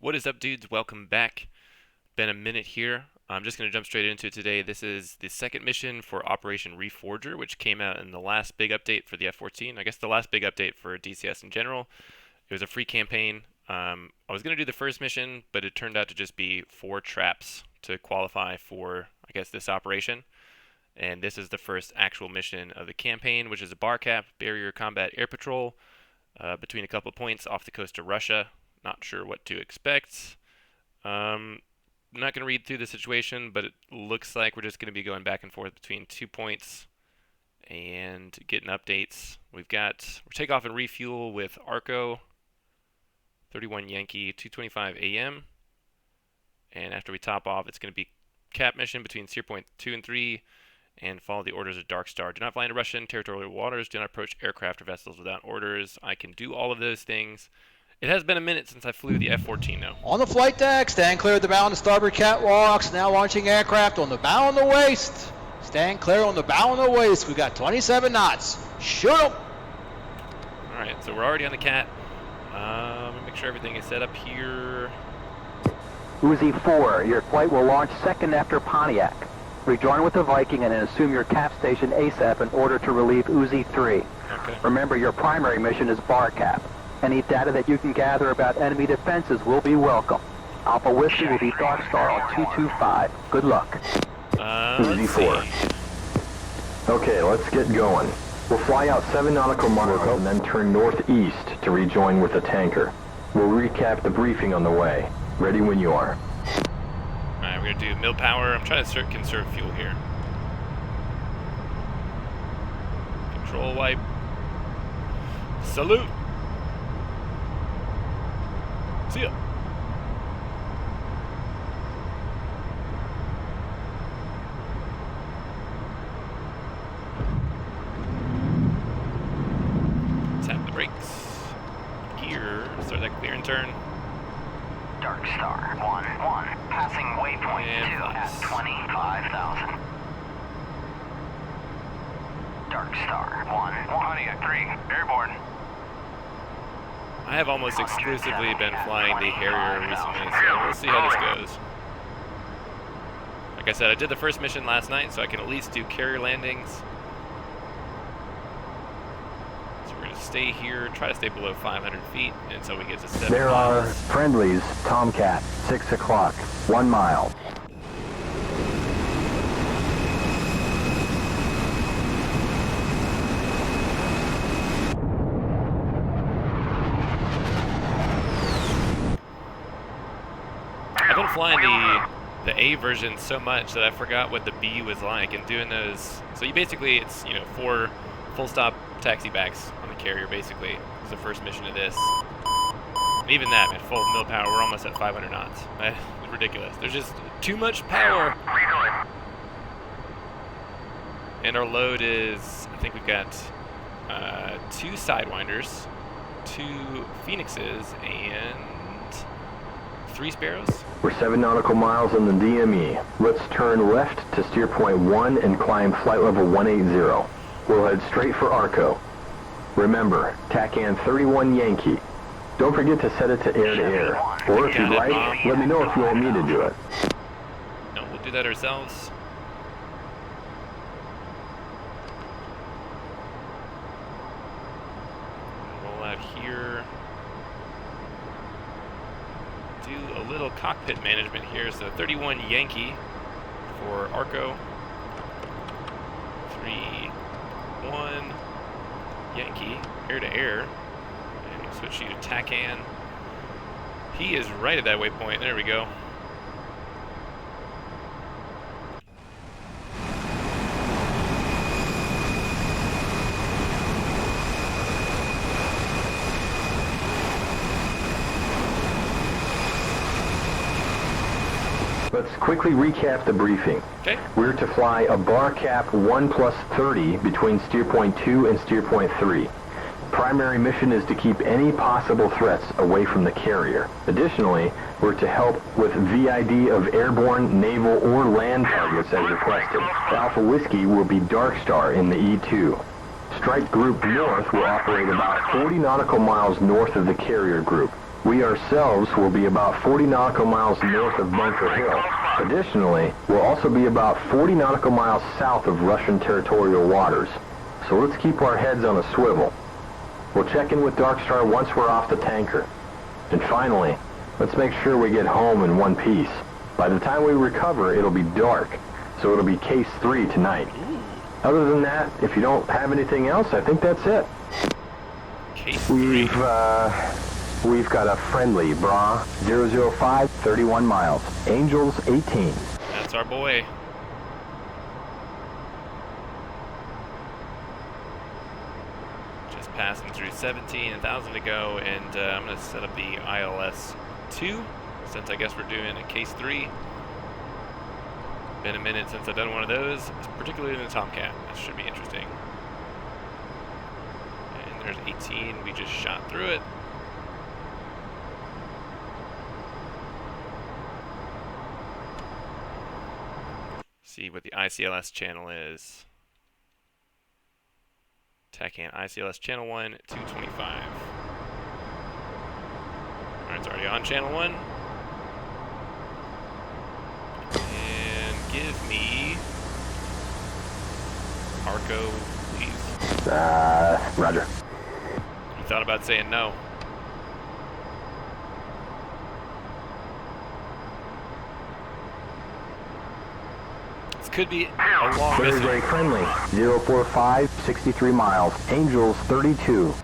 What is up, dudes? Welcome back. Been a minute here. I'm just going to jump straight into it today. This is the second mission for Operation Reforger, which came out in the last big update for the F-14. I guess the last big update for DCS in general. It was a free campaign. I was going to do the first mission, but it turned out to just be 4 traps to qualify for, I guess, this operation. And this is the first actual mission of the campaign, which is a BARCAP, Barrier Combat Air Patrol, between a couple of points off the coast of Russia. Not sure what to expect. I'm not going to read through the situation, but it looks like we're just going to be going back and forth between 2 points and getting updates. We're takeoff and refuel with ARCO, 31 Yankee, 2:25 a.m. And after we top off, it's going to be cap mission between steer point 2 and 3 and follow the orders of Dark Star. Do not fly into Russian territorial waters. Do not approach aircraft or vessels without orders. I can do all of those things. It has been a minute since I flew the F-14 now. On the flight deck, stand clear of the bow and the starboard catwalks. Now launching aircraft on the bow and the waist. Stand clear on the bow and the waist. We've got 27 knots. Shoot 'em! Alright, so we're already on the cat. Make sure everything is set up here. Uzi 4, your flight will launch second after Pontiac. Rejoin with the Viking and then assume your cap station ASAP in order to relieve Uzi 3. Okay. Remember, your primary mission is BARCAP. Any data that you can gather about enemy defenses will be welcome. Alpha Whiskey will be Dark Star on 225. Good luck. Let's see. Okay, let's get going. We'll fly out 7 nautical miles and then turn northeast to rejoin with the tanker. We'll recap the briefing on the way. Ready when you are. Alright, we're going to do mill power. I'm trying to conserve fuel here. Control wipe. Salute! See ya! Tap the brakes. Gear. Start that clear and turn. Dark Star 1-1, passing waypoint And 2 at 25,000. Dark Star 1-1. Pontiac 3, airborne. I have almost exclusively been flying the Harrier recently, so we'll see how this goes. Like I said, I did the first mission last night, so I can at least do carrier landings. So we're going to stay here, try to stay below 500 feet until we get to 7 There are miles. friendlies, Tomcat, 6 o'clock, 1 mile. I've been flying the A version so much that I forgot what the B was like, and doing those. So you basically, it's 4 full stop taxi backs on the carrier. Basically, is the first mission of this. And even that, man, full mill power, we're almost at 500 knots. It's ridiculous. There's just too much power. And our load is, I think we've got 2 Sidewinders, 2 Phoenixes, and 3 Sparrows. We're 7 nautical miles in the DME. Let's turn left to steer point 1 and climb flight level 180. We'll head straight for ARCO. Remember, TACAN 31 Yankee. Don't forget to set it to air. Or if you'd like, let me know if you want me to do it. No, we'll do that ourselves. Roll out here. Do a little cockpit management here. So 31 Yankee for ARCO. 3-1 Yankee, air to air. And we'll switch you to TACAN. He is right at that waypoint. There we go. Let's quickly recap the briefing. Okay. We're to fly a BARCAP 1+30 between steer point 2 and steer point 3. Primary mission is to keep any possible threats away from the carrier. Additionally, we're to help with VID of airborne, naval, or land targets as requested. Alpha Whiskey will be Dark Star in the E2. Strike Group North will operate about 40 nautical miles north of the carrier group. We ourselves will be about 40 nautical miles north of Bunker Hill. Additionally, we'll also be about 40 nautical miles south of Russian territorial waters. So let's keep our heads on a swivel. We'll check in with Darkstar once we're off the tanker. And finally, let's make sure we get home in one piece. By the time we recover, it'll be dark, so it'll be Case 3 tonight. Other than that, if you don't have anything else, I think that's it. Case 3. We've got a friendly, Bra, 005, 31 miles. Angels, 18. That's our boy. Just passing through 17,000 to go, and I'm going to set up the ILS 2, since I guess we're doing a Case 3. Been a minute since I've done one of those, particularly in the Tomcat. This should be interesting. And there's 18, we just shot through it. See what the ICLS channel is. TACAN ICLS channel 1, 225. Alright, it's already on channel 1. And give me Arco, please. Roger. You thought about saying no. This could be a long Very, mission. very friendly. 045, 63 miles. Angels, 32.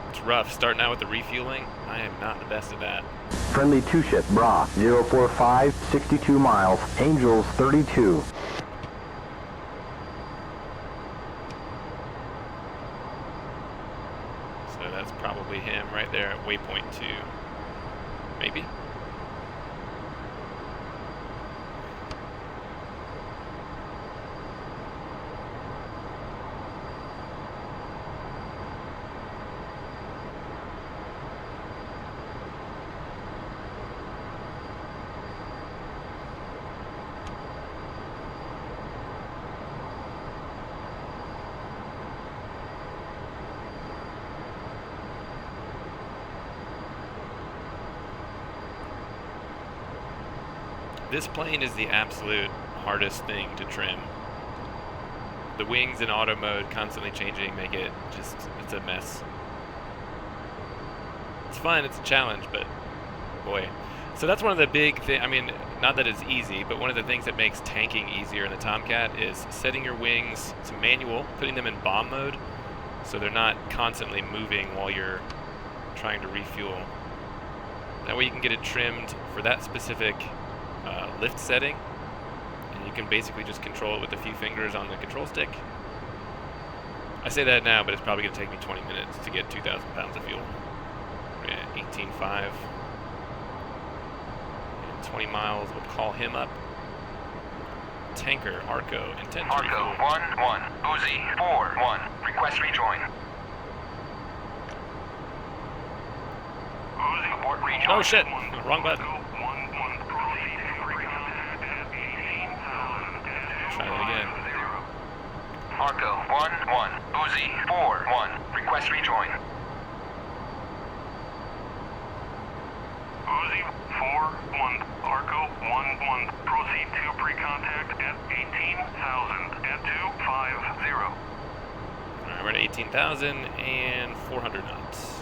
It's rough. Starting out with the refueling, I am not the best at that. Friendly two-ship, Bra, 045, 62 miles. Angels, 32. So that's probably him right there at waypoint 2. Maybe? This plane is the absolute hardest thing to trim. The wings in auto mode constantly changing make it just, it's a mess. It's fun, it's a challenge, but boy. So that's one of the big things, I mean, not that it's easy, but one of the things that makes tanking easier in the Tomcat is setting your wings to manual, putting them in bomb mode, so they're not constantly moving while you're trying to refuel. That way you can get it trimmed for that specific lift setting, and you can basically just control it with a few fingers on the control stick. I say that now, but it's probably going to take me 20 minutes to get 2,000 pounds of fuel. We're at 18.5. And 20 miles, we'll call him up. Tanker, Arco, intend to refuel. Arco, 1-1, Uzi, 4-1, request rejoin. Uzi, abort rejoin. Oh shit, wrong button. Try that again. Arco, 1-1, Uzi, 4-1, request rejoin. Uzi, 4-1, Arco, 1-1, proceed to pre-contact at 18,000 at 250. Alright, we're at 18,000 and 400 knots.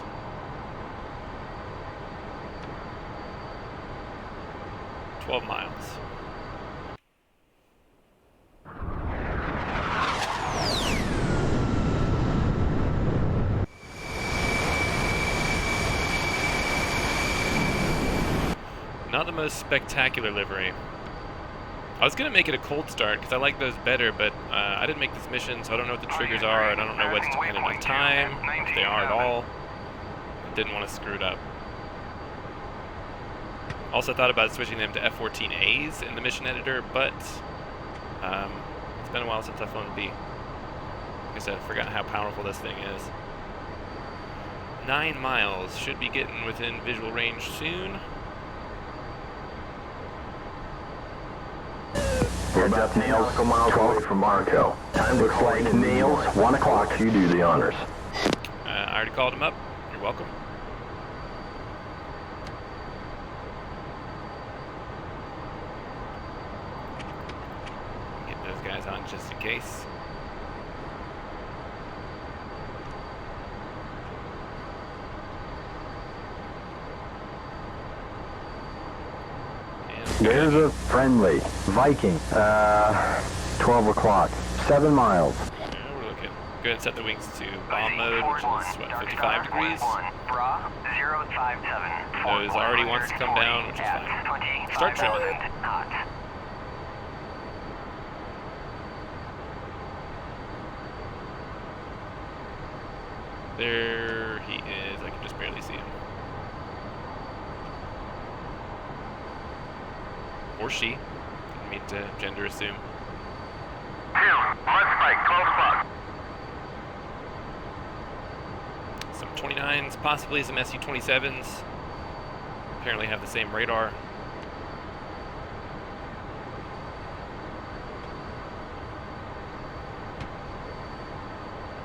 $12 miles. Not the most spectacular livery. I was going to make it a cold start because I like those better, but I didn't make this mission, so I don't know what the triggers are, and I don't know what's dependent on time, if they are at all. I didn't want to screw it up. Also thought about switching them to F-14As in the mission editor, but it's been a while since I've flown a B. Like I said, I forgot how powerful this thing is. 9 miles, should be getting within visual range soon. Heads up, Nails, a mile away from Arco. Time looks like Nails, 1 o'clock. You do the honors. I already called him up. You're welcome. Get those guys on just in case. There's a friendly Viking. 12 o'clock. 7 miles. Yeah, we're looking. Go ahead and set the wings to bomb mode, which is what, 55 degrees. Nose already wants to come down, which is fine. Start trimming. There he is. I can just barely see him. Or she. Didn't mean to gender assume. 2, one spike, 12 o'clock. Some 29s, possibly some Su-27s. Apparently have the same radar.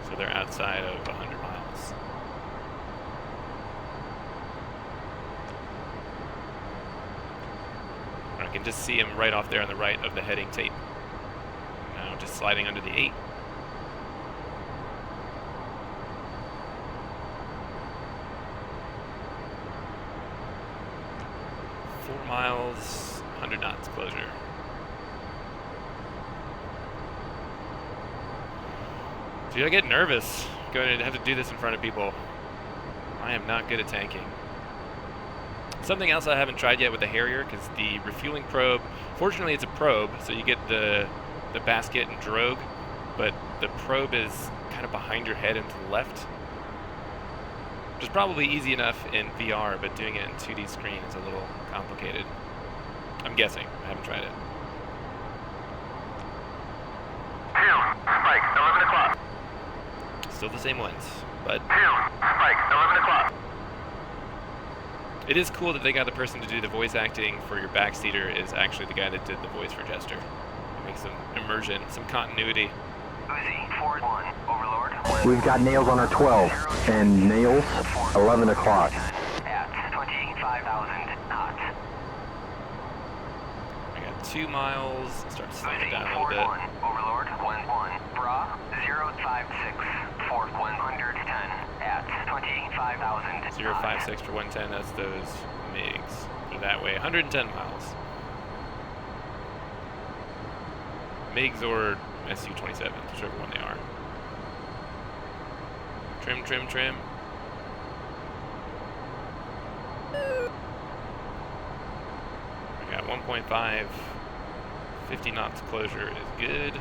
So they're outside of 100 miles. I can just see him right off there on the right of the heading tape. Now just sliding under the 8. Miles, 100 knots closure. Dude, I get nervous going to have to do this in front of people. I am not good at tanking. Something else I haven't tried yet with the Harrier, because the refueling probe, fortunately it's a probe, so you get the basket and drogue, but the probe is kind of behind your head and to the left. Which is probably easy enough in VR, but doing it in 2D screen is a little complicated. I'm guessing. I haven't tried it. 2, spike, 11 o'clock. Still the same ones, but 2, spike, 11 o'clock. it is cool that they got the person to do the voice acting for your backseater is actually the guy that did the voice for Jester. It makes some immersion, some continuity. Uzi, forward 1, Overlord. We've got nails on our 12, and nails 11 o'clock. At 25,000 knots. I got 2 miles. Start slowing it Uzi, down a forward little 1, bit. Overlord, 1, Bra, 056, for 110, at 25,000 056 for 110. That's those MiGs. They're that way. 110 miles. MiGs or Su-27, whichever one they are. Trim, trim, trim. I got 1.5. 50 knots closure is good.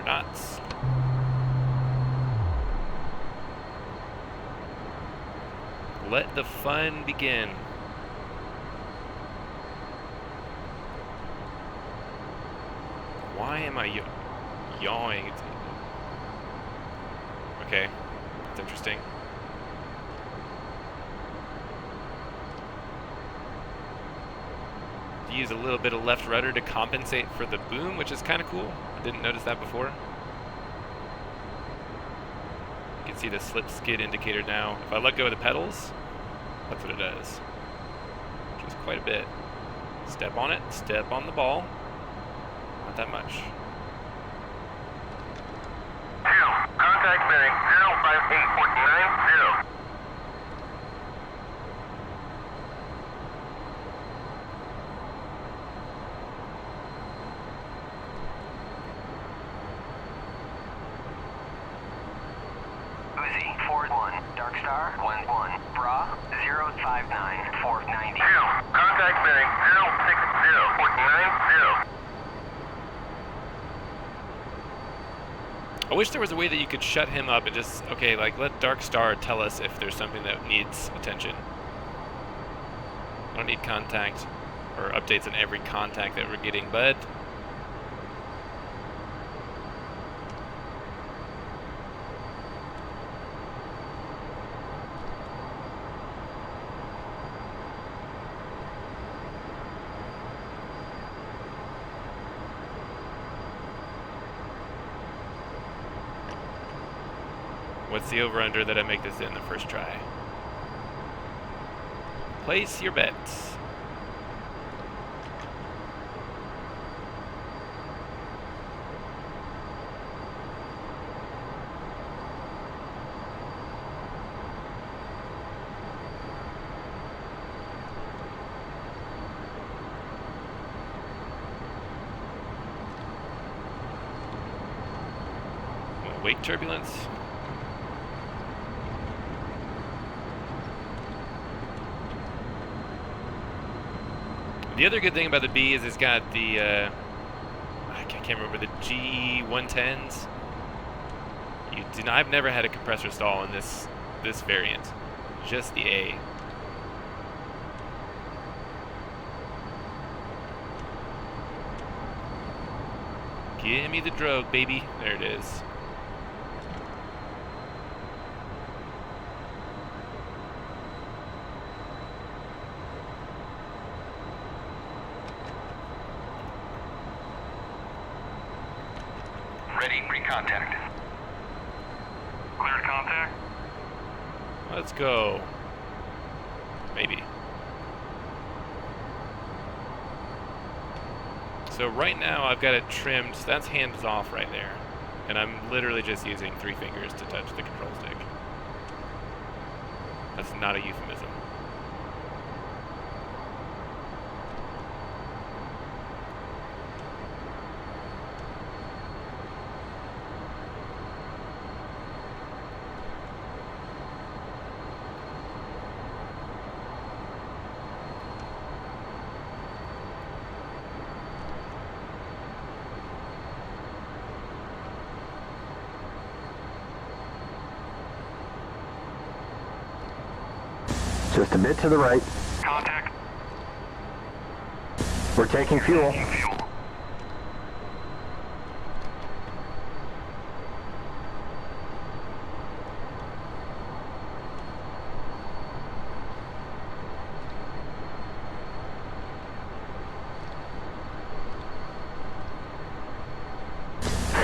Knots. Let the fun begin. Why am I yawing? Okay, that's interesting. Use a little bit of left rudder to compensate for the boom, which is kind of cool. I didn't notice that before. You can see the slip skid indicator now. If I let go of the pedals, that's what it does, which is quite a bit. Step on it, step on the ball. Not that much. 2, contact bearing 05849, 0. Uzi, forward 1, Dark Star, 1, Bra, 059, 490. 2, contact bearing 06049, 0. I wish there was a way that you could shut him up and just, okay, like let Dark Star tell us if there's something that needs attention. I don't need contact or updates on every contact that we're getting, but What's the over-under that I make this in the first try? Place your bets. Wake turbulence. The other good thing about the B is it's got the, I can't remember, the G110s. I've never had a compressor stall in this variant. Just the A. Give me the drogue, baby. There it is. Ready, recontact. Cleared contact. Let's go. Maybe. So right now I've got it trimmed, so that's hands off right there. And I'm literally just using 3 fingers to touch the control stick. That's not a euphemism. Just a bit to the right. Contact. We're taking fuel. Fuel.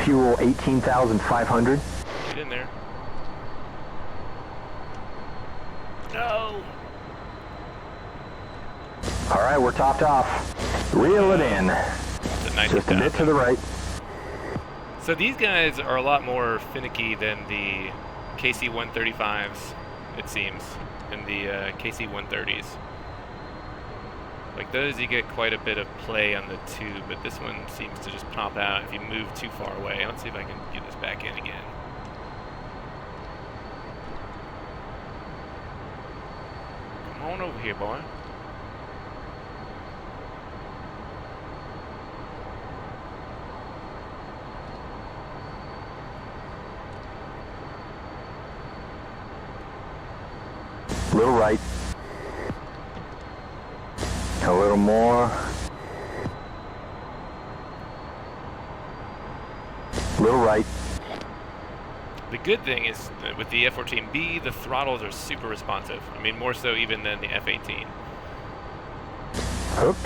Fuel 18,500. Get in there. No! All right, we're topped off. Reel it in. It's a Just a bit to the right. So these guys are a lot more finicky than the KC-135s, it seems, and the KC-130s. Like those, you get quite a bit of play on the tube, but this one seems to just pop out if you move too far away. Let's see if I can get this back in again. Come on over here, boy. Little right. A little more. Little right. The good thing is that with the F-14B, the throttles are super responsive. I mean, more so even than the F-18. Oops.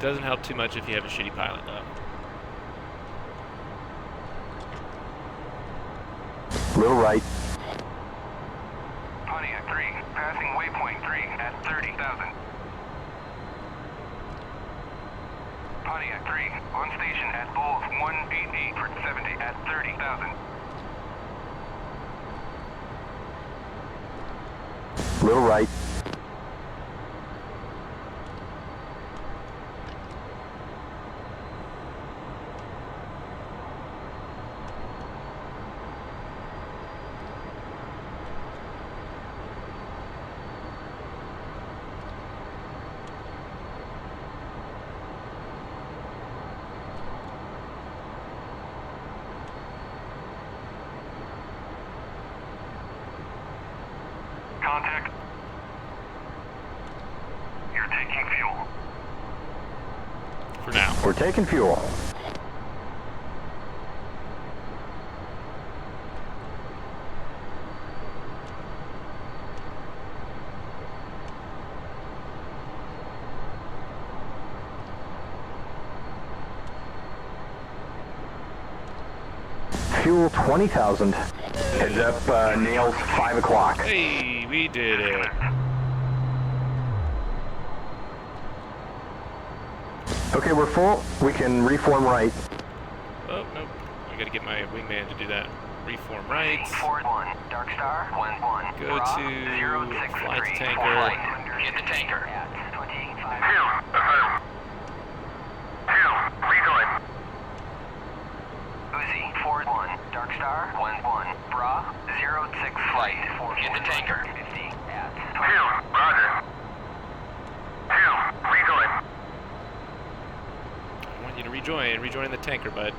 Doesn't help too much if you have a shitty pilot, though. Little right. Pontiac 3, passing waypoint 3 at 30,000. Pontiac 3, on station at Bulls 188 for 70 at 30,000. Little right. Contact. You're taking fuel. For now. We're taking fuel. fuel 20,000. Heads up, nails 5 o'clock. Hey, we did it. Okay, we're full. We can reform right. Oh, nope. I gotta get my wingman to do that. Reform right. Forward 1, Dark Star, 1-1. Go to fly to tanker. Hit the tanker. At 25. Rejoin. Uzi, forward 1, Dark Star, 1-1. Bra, 06 flight. Hit the tanker. 50 at 20. Roger. Rejoin. I want you to rejoin the tanker, bud.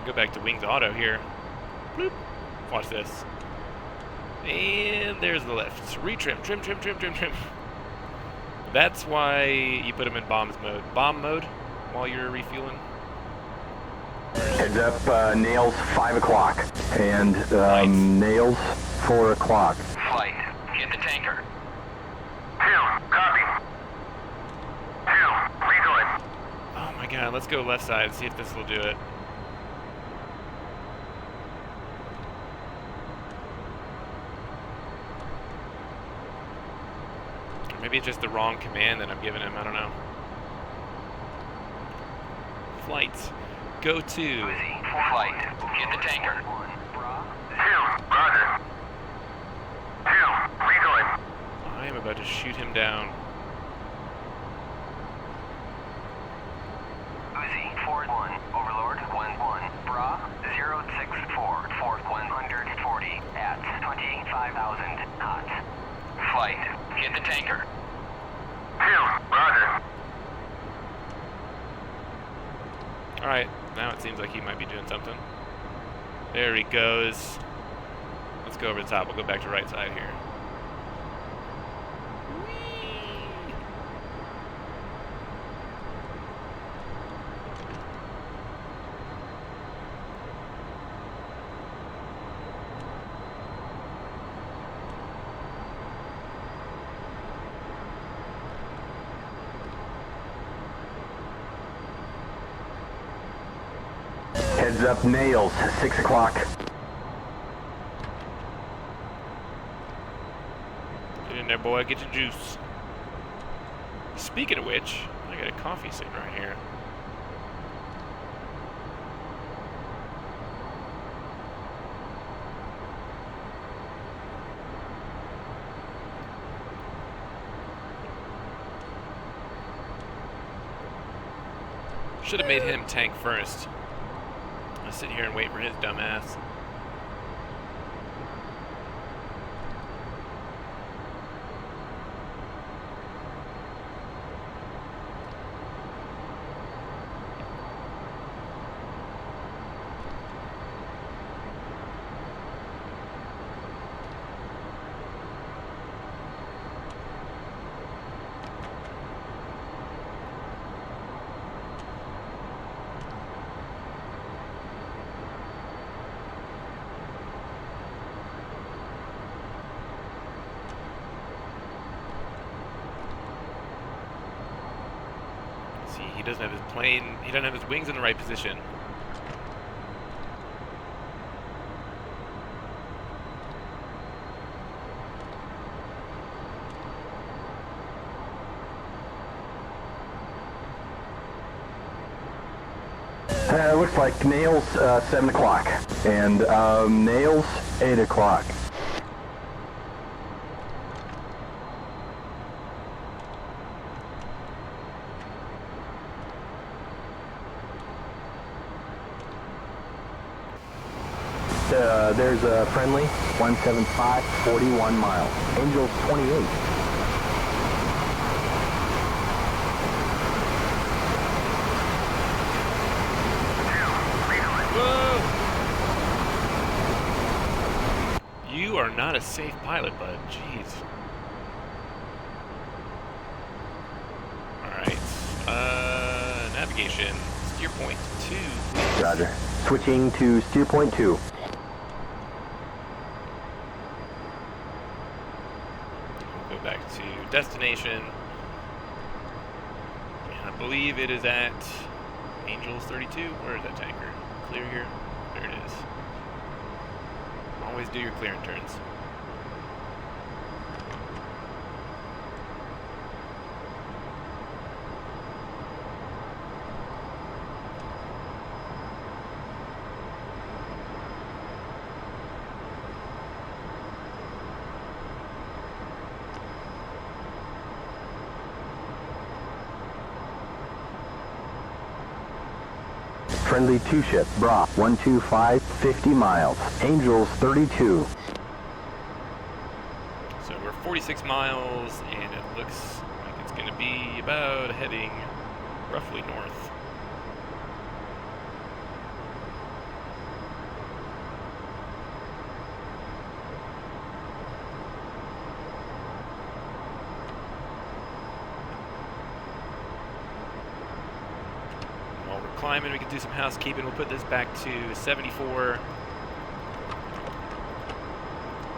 Go back to wings auto here. Bloop. Watch this. And there's the lift. Retrim, trim. That's why you put them in bomb mode while you're refueling. Heads up, nails 5 o'clock. And Nice. nails 4 o'clock. Flight. Hit the tanker. Copy. Rejoin. Oh my god, let's go left side, see if this will do it. Or maybe it's just the wrong command that I'm giving him, I don't know. Flight. Go to. Uzi, flight. Hit the tanker. Roger. Rejoin. I am about to shoot him down. Uzi, forward 1, Overlord, 1-1. Bra, 064, Fort 140 at 25,000 knots. Flight. Hit the tanker. Roger. Alright, now it seems like he might be doing something. There he goes. Let's go over the top. We'll go back to right side here. Heads up, nails 6 o'clock. Get in there, boy. Get your juice. Speaking of which, I got a coffee sitting right here. Should have made him tank first. I'll sit here and wait for his dumb ass. He doesn't have his plane, he doesn't have his wings in the right position. Looks like nails 7 o'clock. And nails 8 o'clock. There's a friendly 175, 41 miles. Angels 28. Whoa! You are not a safe pilot, bud. Jeez. Alright. Navigation. Steer point 2. Roger. Switching to steer point 2. Go back to destination. And I believe it is at Angels 32. Where is that tanker? Clear here? There it is. Always do your clearing turns. Friendly 2-ship, Bra 125, 50 miles. Angels 32. So we're 46 miles, and it looks like it's going to be about heading roughly north. While we're climbing, we can do some housekeeping. We'll put this back to 74.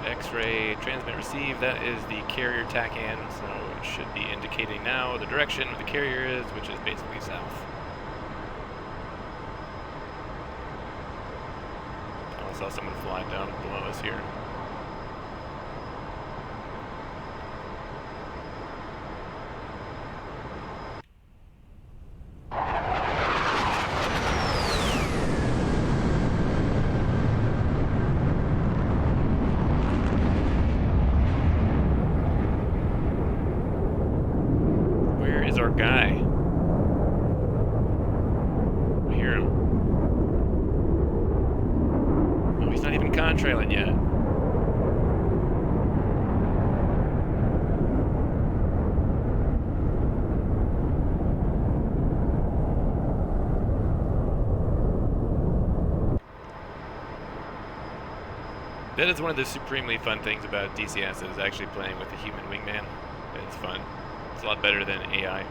X-ray, transmit, receive. That is the carrier TACAN, so it should be indicating now the direction where the carrier is, which is basically south. I saw someone fly down below us here. Our guy. I hear him. Oh, he's not even contrailing yet. That is one of the supremely fun things about DCS is actually playing with a human wingman. It's fun. It's a lot better than AI.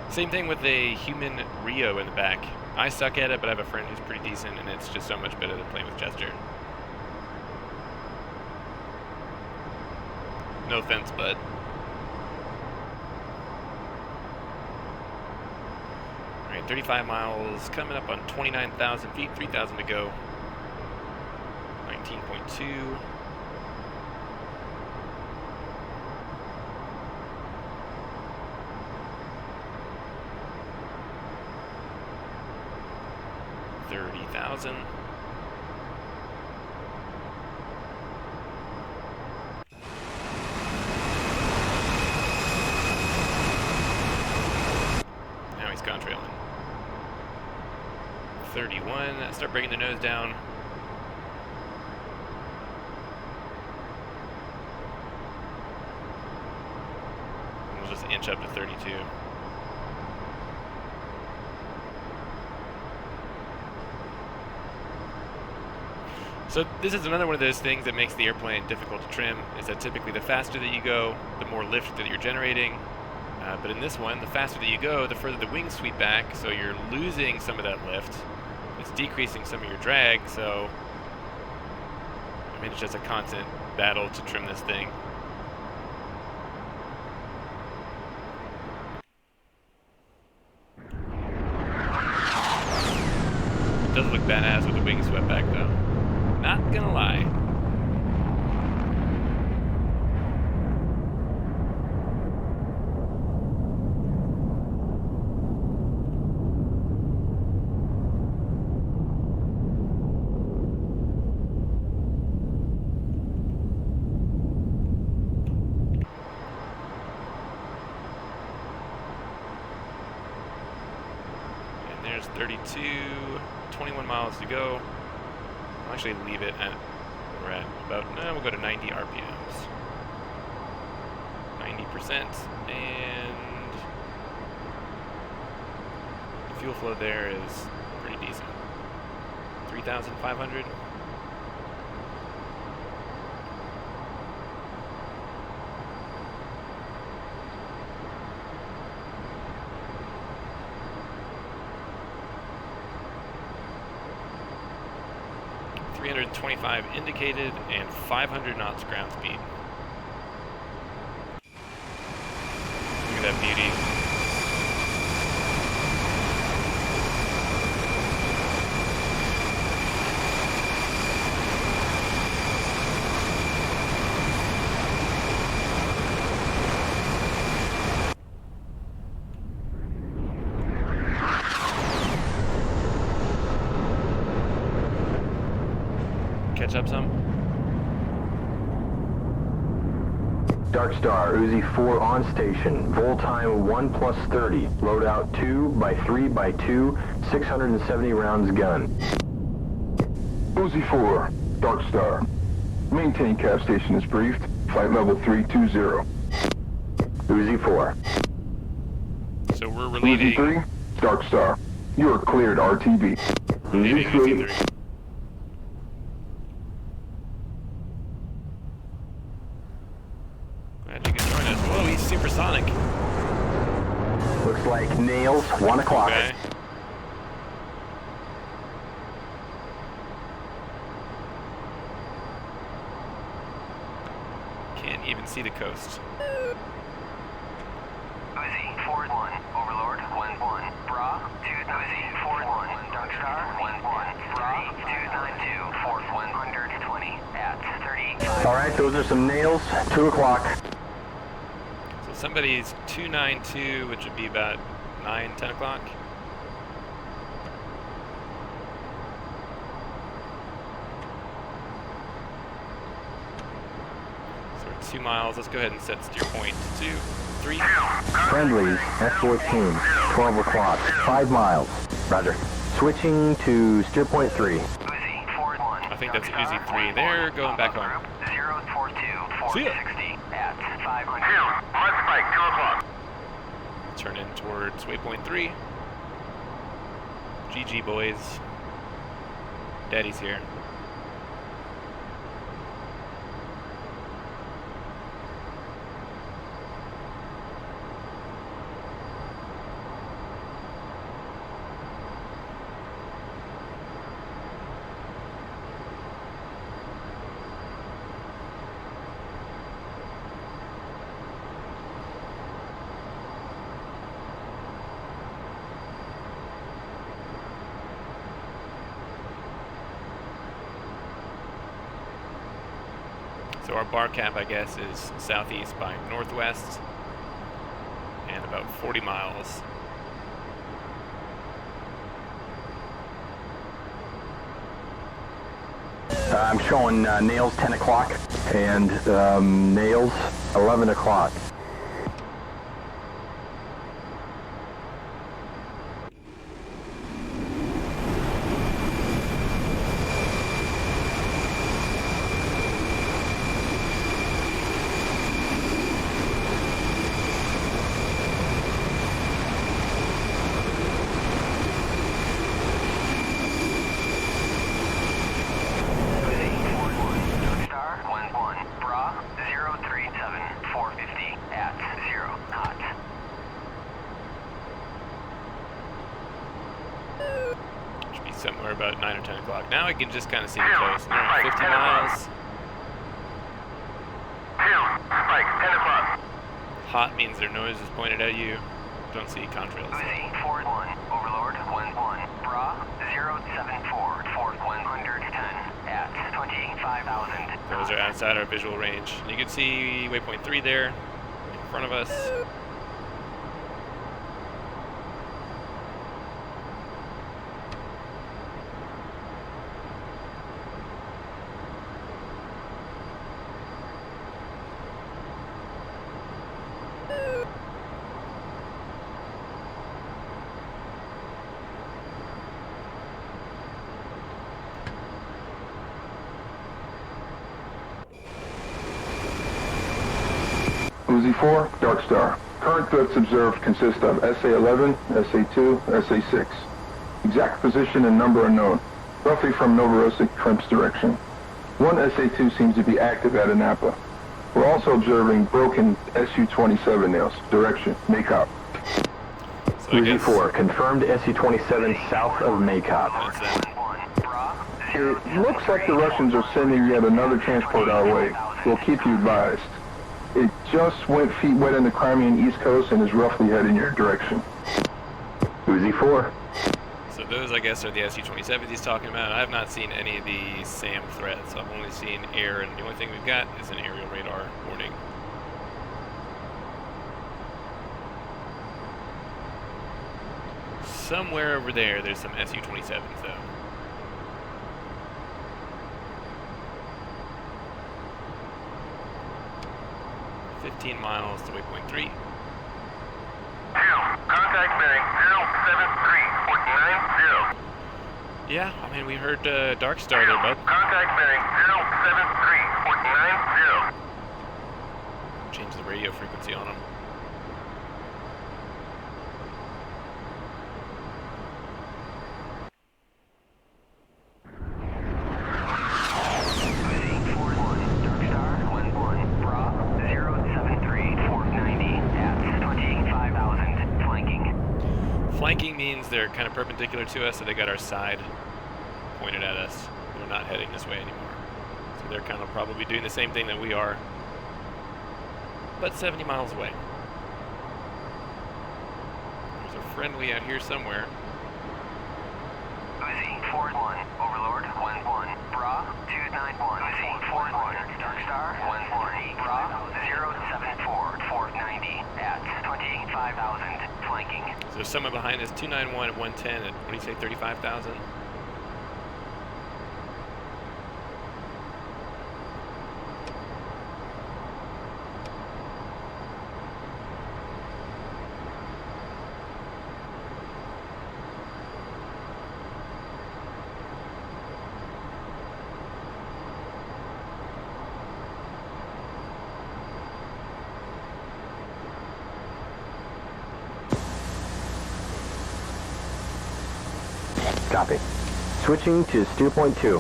Same thing with a human Rio in the back. I suck at it, but I have a friend who's pretty decent, and it's just so much better than playing with Jester. No offense, bud. Alright, 35 miles, coming up on 29,000 feet, 3,000 to go. 19.2. $30,000. Now he's contrailing. 31. Start bringing the nose down. And we'll just inch up to 32. So this is another one of those things that makes the airplane difficult to trim, is that typically the faster that you go, the more lift that you're generating. But in this one, the faster that you go, the further the wings sweep back, so you're losing some of that lift. It's decreasing some of your drag, so I mean, it's just a constant battle to trim this thing. It does look badass with the wings swept back, though. Not gonna lie. And there's 32, 21 miles to go. I'll actually leave it at where we're at about, no, we'll go to 90 RPMs. 90%, and the fuel flow there is pretty decent. 3,500. .325 indicated and 500 knots ground speed. Look at that beauty. catch up some. Dark Star, Uzi 4 on station. Vol time 1 plus 30. Loadout 2 by 3 by 2. 670 rounds gun. Uzi 4, Dark Star. Maintain cap station is briefed. Flight level 320. Uzi 4. So we're Uzi relieving. 3, Dark Star. You are cleared RTB. Relieving Uzi 3. Glad you could join us. Whoa, he's supersonic. Looks like nails, 1 o'clock. Okay. Can't even see the coast. Uzi 4-1, Overlord 1-1, Bra 2, Uzi 4-1, Dark Star 1-1, Bra 292, Fort 120 at 35. Alright, those are some nails, 2 o'clock. So somebody's 292, which would be about 9, 10 o'clock. So we're 2 miles. Let's go ahead and set steer point to 3. Friendlies, F-14, 12 o'clock, 5 miles. Roger. Switching to steer point 3. Uzi 4-1. I think that's Uzi 3 there, going back home. 042, See ya. 460 at 500. Hot spike, 2 o'clock. Turn in towards waypoint 3. GG, boys. Daddy's here. So our BARCAP, I guess, is southeast by northwest and about 40 miles. I'm showing nails 10 o'clock and nails 11 o'clock. Uzi 4-1, Dark Star 1-1, Bra 037, 450 at 0 hot. Should be somewhere about 9 or 10 o'clock. Now I can just kind of see the coast. Now 50 miles. Spike, 10 o'clock. Hot means their nose is pointed at you. Don't see contrails. Uzi 4-1, Overlord 1-1, Bra 074, Fort 110 at 25,000. Those are outside our visual range. You can see waypoint 3 there in front of us. Uzi 4, Dark Star. Current threats observed consist of SA-11, SA-2, SA-6. Exact position and number unknown, roughly from Novorossiysk, Krimp's direction. One SA-2 seems to be active at Anapa. We're also observing broken Su-27 nails, direction, Makeup. So I Uzi guess 4, confirmed Su-27 south of Makop. that's that. 1-1, Bra It looks like the Russians are sending yet another transport our way. We'll keep you advised. It just went feet wet in the Crimean East Coast and is roughly heading your direction. Uzi 4. So those, I guess, are the Su-27s he's talking about. I have not seen any of the SAM threats. I've only seen air, and the only thing we've got is an aerial radar warning. Somewhere over there, there's some Su-27s, though. 15 miles to waypoint 3. 2, contact bearing 073.90. Yeah, I mean, we heard Dark Star there, bud. Contact bearing 073.90. Change the radio frequency on them. Flanking means they're kind of perpendicular to us, so they got our side pointed at us. They're not heading this way anymore. So they're kind of probably doing the same thing that we are, but 70 miles away. There's a friendly out here somewhere. Uzi 4-1, Overlord 1-1, Bra 291, Uzi 4-1, Dark Star 1-1, Bra 074, 490 at 25,000, flanking. So there's someone behind us, 291 at 110 at, what do you say, 35,000? Copy. Switching to steer point 2.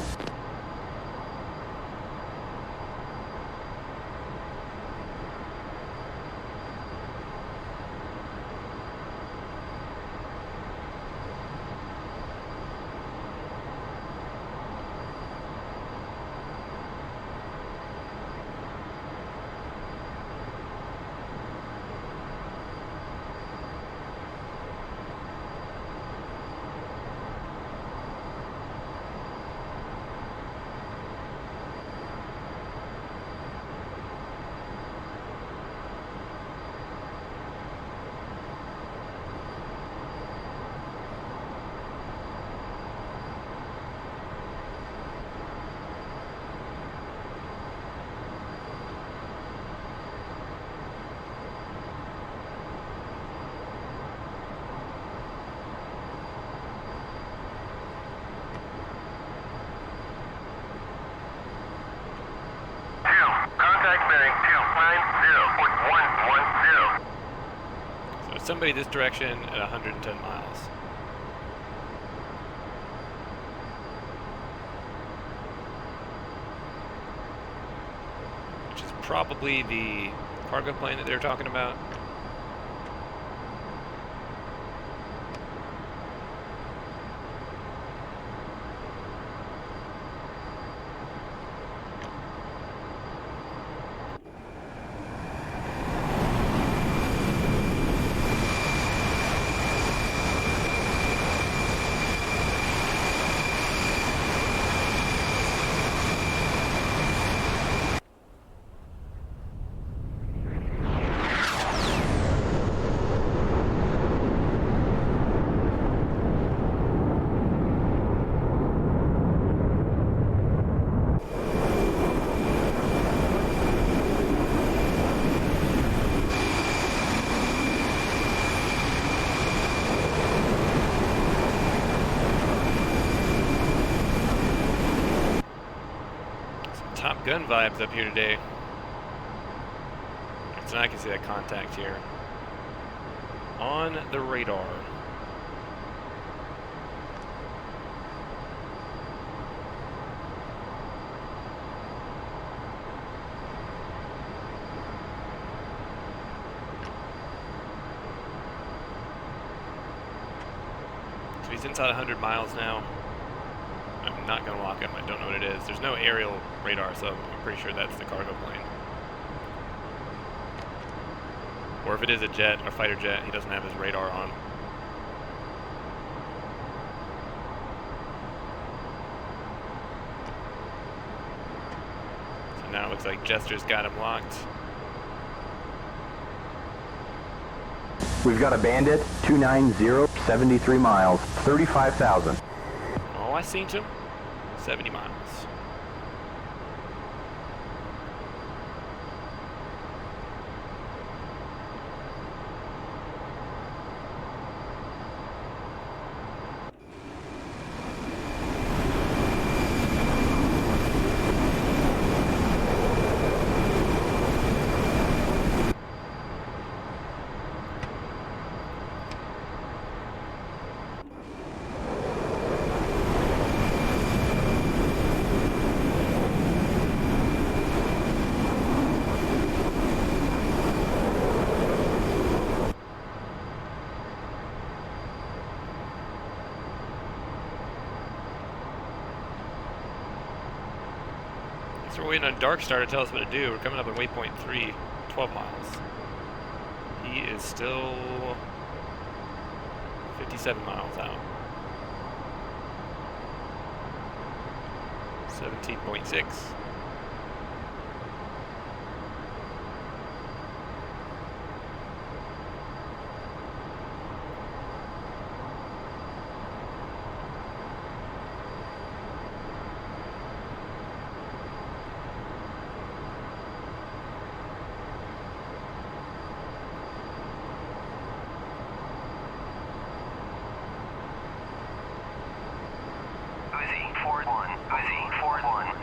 So somebody this direction at 110 miles. Which is probably the cargo plane that they're talking about. Top Gun vibes up here today. So I can see that contact here on the radar. So he's inside 100 miles now. I'm not going to lock him. I don't know what it is. There's no aerial radar, so I'm pretty sure that's the cargo plane. Or if it is a jet, or fighter jet, he doesn't have his radar on. So now it looks like Jester's got him locked. We've got a Bandit, 290, 73 miles, 35,000. Oh, I seen him. 70 miles. we're waiting on Dark Star to tell us what to do. We're coming up on waypoint 3, 12 miles. He is still 57 miles out. 17.6.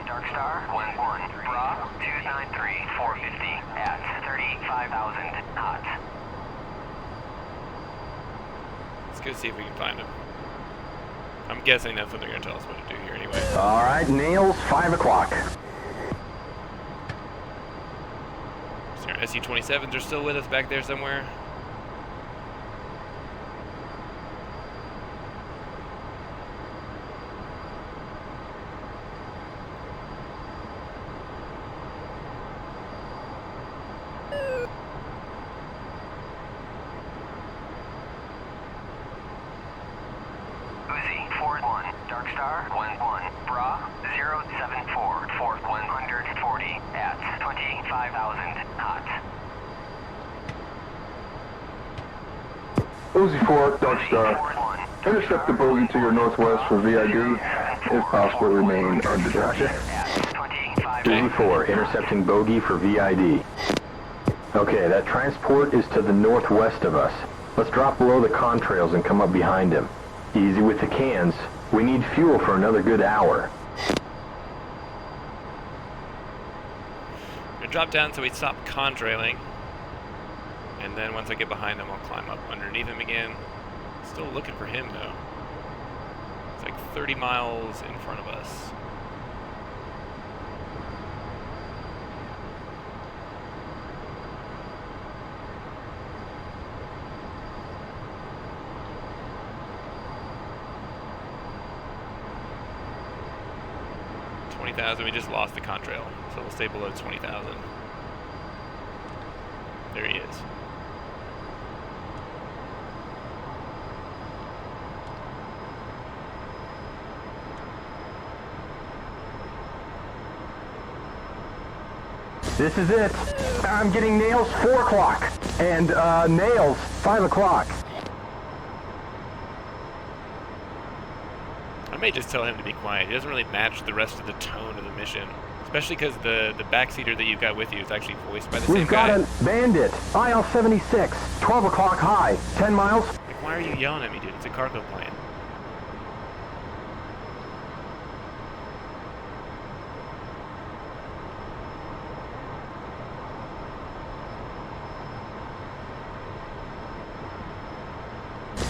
Dark Star, 1-1, Bra, 293, 450, at 35,000 knots. Let's go see if we can find him. I'm guessing that's what they're going to tell us what to do here anyway. All right, nails, 5 o'clock. So our SU-27s are still with us back there somewhere. Dark Star, 1-1, Bra, 074, for 140, at 25,000 knots. Uzi 4, Dark Star. Intercept the bogey to your northwest for VID. If possible, remain under Gotcha. At Uzi 4, intercepting bogey for VID. Okay, that transport is to the northwest of us. Let's drop below the contrails and come up behind him. Easy with the cans. We need fuel for another good hour. I'm gonna drop down so we stop contrailing. And then once I get behind him, I'll climb up underneath him again. Still looking for him though. It's like 30 miles in front of us. We just lost the contrail, so we'll stay below 20,000. There he is. This is it. I'm getting nails 4 o'clock. And nails 5 o'clock. I may just tell him to be quiet. He doesn't really match the rest of the tone of the mission. Especially because the backseater that you've got with you is actually voiced by the same We've guy. got a bandit. IL-76. 12 o'clock high. 10 miles. Like, why are you yelling at me, dude? It's a cargo plane.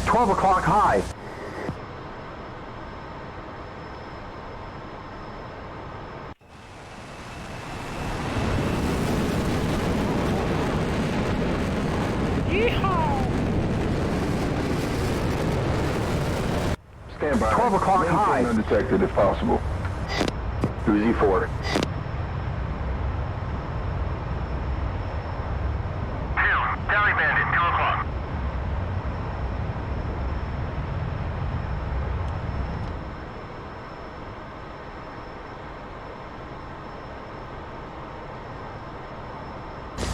$12 o'clock high. Stand by. 12 o'clock high. Maintain undetected if possible. Uzi 4. Tally Bandit, 2 o'clock.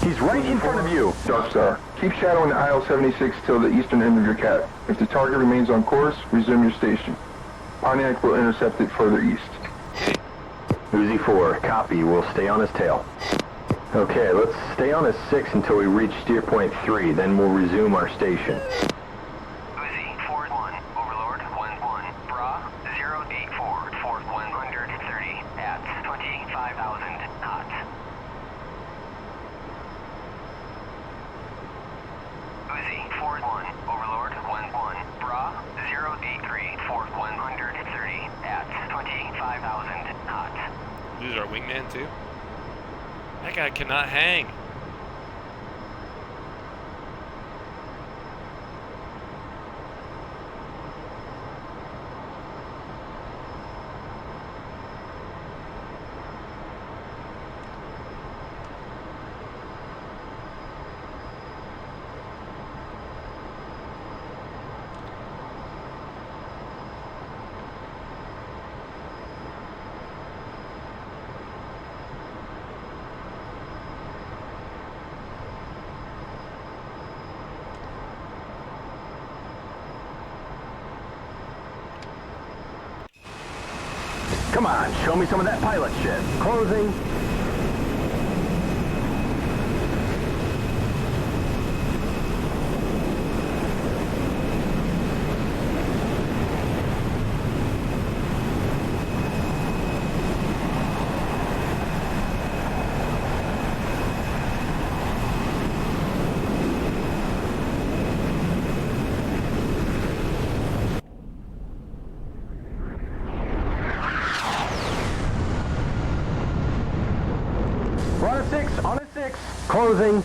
He's right in front of you. Dark Star. Keep shadowing the IL-76 till the eastern end of your cat. If the target remains on course, resume your station. Pontiac will intercept it further east. Uzi 4, copy. We'll stay on his tail. Okay, let's stay on his 6 until we reach steer point 3, then we'll resume our station. Uzi, 4-1, Overlord, 1-1, Bra, 084, for 130, at 25,000 knots. Uzi, 4-1, Overlord, 1-1, Bra, 083, for 130, at 25,000 knots. Lose our wingman too? That guy cannot hang. Come on, show me some of that pilot shit. Closing. We're on a 6. Closing.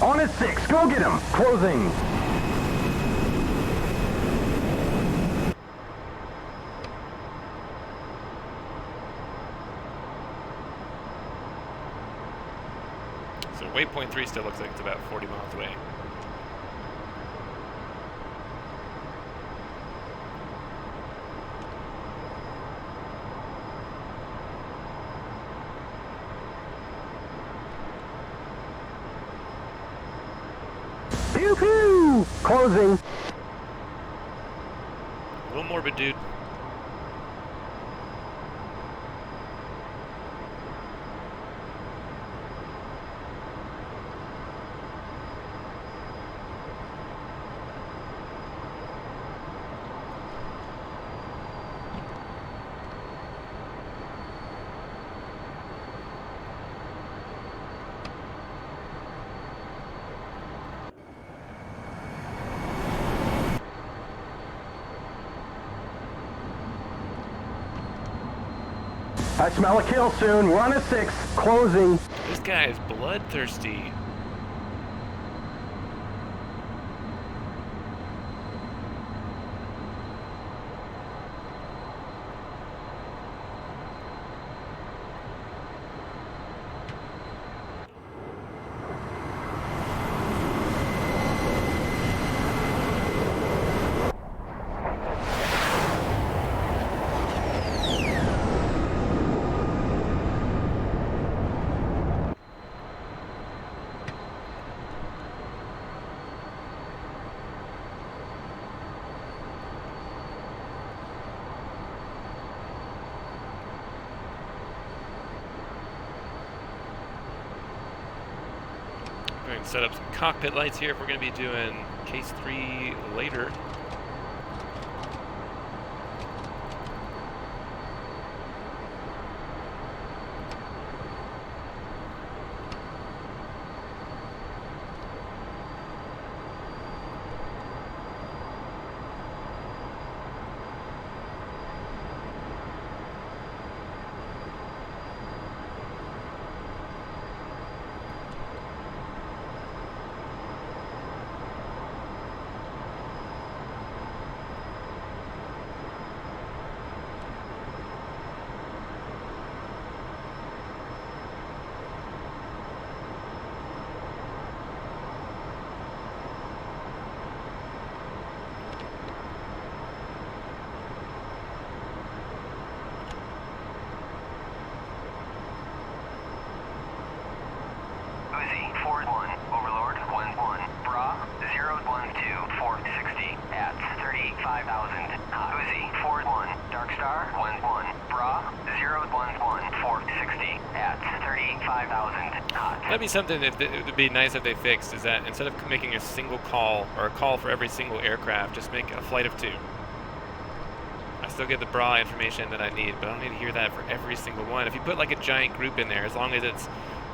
On at 6, go get him! Closing. So waypoint 3 still looks like it's about 40 miles away. Pew pew! Closing. A little morbid, dude. I smell a kill soon. We're on a 6. Closing. This guy is bloodthirsty. We're going to set up some cockpit lights here if we're going to be doing case 3 later. Uzi, 4-1, Overlord, 1-1, Bra, 0-1-2, 460, at 35,000, Uzi, 4-1, Darkstar, 1-1, Bra, 0-1-1, 460, at 35,000, That'd be something that would be nice if they fixed, is that instead of making a single call, or a call for every single aircraft, just make a flight of 2. I still get the bra information that I need, but I don't need to hear that for every single one. If you put like a giant group in there, as long as it's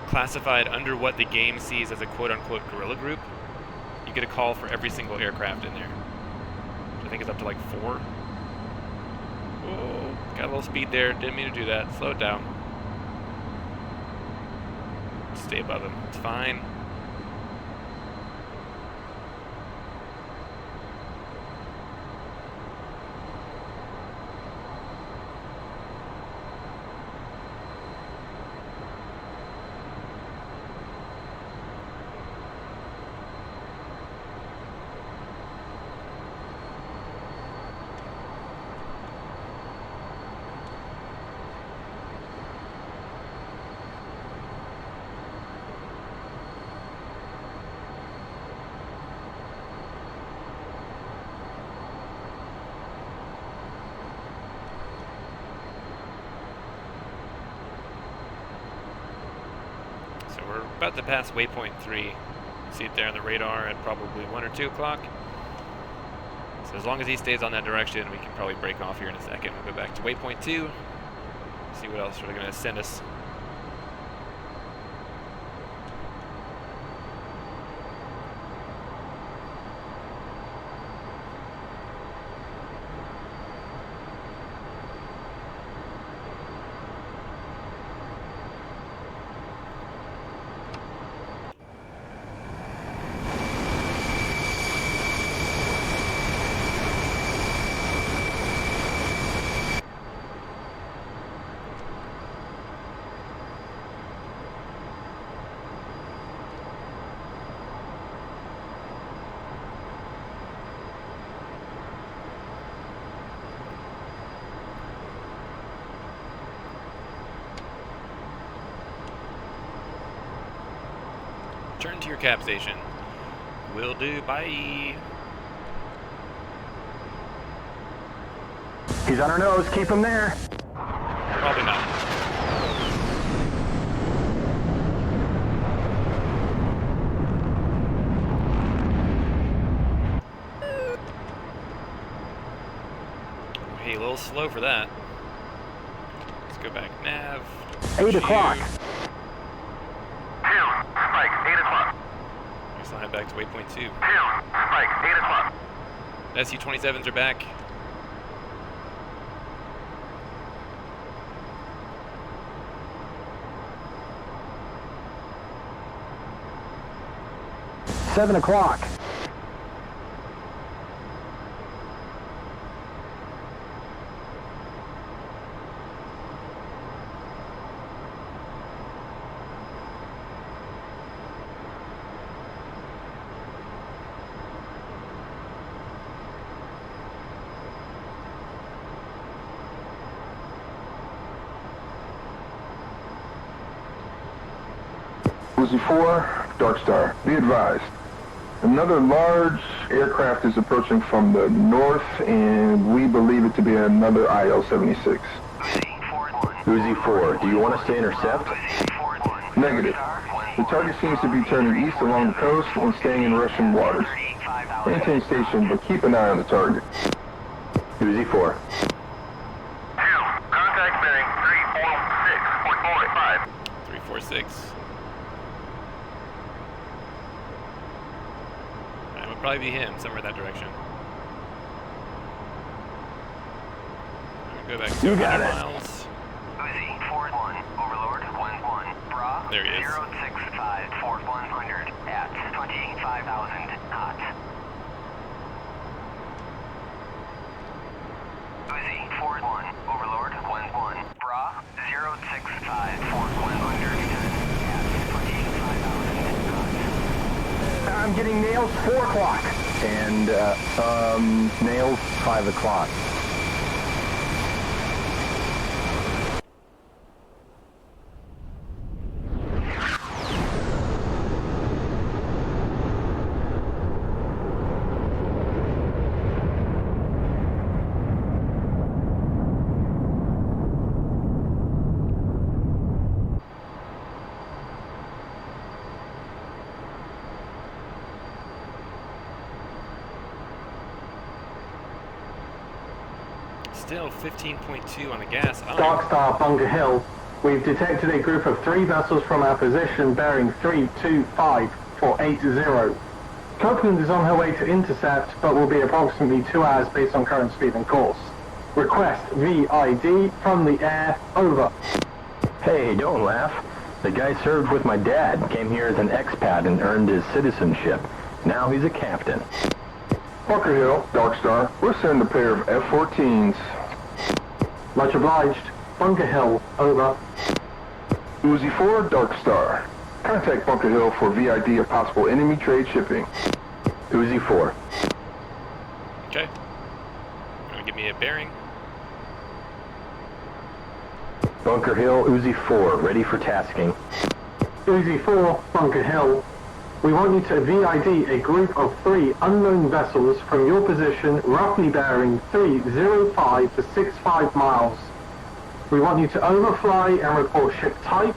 classified under what the game sees as a quote-unquote guerrilla group, you get a call for every single aircraft in there. I think it's up to like 4. Whoa, got a little speed there. Didn't mean to do that. Slow it down. Stay above him. It's fine. about to pass waypoint 3. See it there on the radar at probably 1 or 2 o'clock. So as long as he stays on that direction, we can probably break off here in a second. We'll go back to waypoint 2, see what else they're going to send us. Turn to your cap station. Will do, bye. He's on our nose, keep him there. Probably not. Hey, a little slow for that. Let's go back nav. 8 o'clock. I'll head back to waypoint 2. Spike, 8 o'clock. SU-27s are back. $7 o'clock. Uzi 4, Dark Star. Be advised. Another large aircraft is approaching from the north, and we believe it to be another IL-76. Uzi 4, do you want us to intercept? Negative. The target seems to be turning east along the coast and staying in Russian waters. Maintain station, but keep an eye on the target. Uzi 4. Contact bearing 346.45. 346. That would probably be him, somewhere in that direction. Go back to You got 100 it. miles. Uzi, forward 1, Overlord, 1-1, Bra, There he is. 065, forward 100, at 25,000 knots. Uzi, forward 1, Overlord, 1-1, Bra, 065, forward 100, at 25,000 knots. I'm getting nails 4 o'clock. And, nails 5 o'clock. Still 15.2 on the gas. Dark Star, Bunker Hill. We've detected a group of 3 vessels from our position bearing 325 for 80. Copeland is on her way to intercept, but will be approximately 2 hours based on current speed and course. Request VID from the air, over. Hey, don't laugh. The guy served with my dad, came here as an expat and earned his citizenship. Now he's a captain. Bunker Hill, Dark Star. We'll send a pair of F-14s. Much obliged. Bunker Hill, over. Uzi 4, Dark Star. Contact Bunker Hill for VID of possible enemy trade shipping. Uzi 4. Okay. Gonna give me a bearing. Bunker Hill, Uzi 4, ready for tasking. Uzi 4, Bunker Hill. We want you to VID a group of 3 unknown vessels from your position roughly bearing 305 to 65 miles. We want you to overfly and report ship type,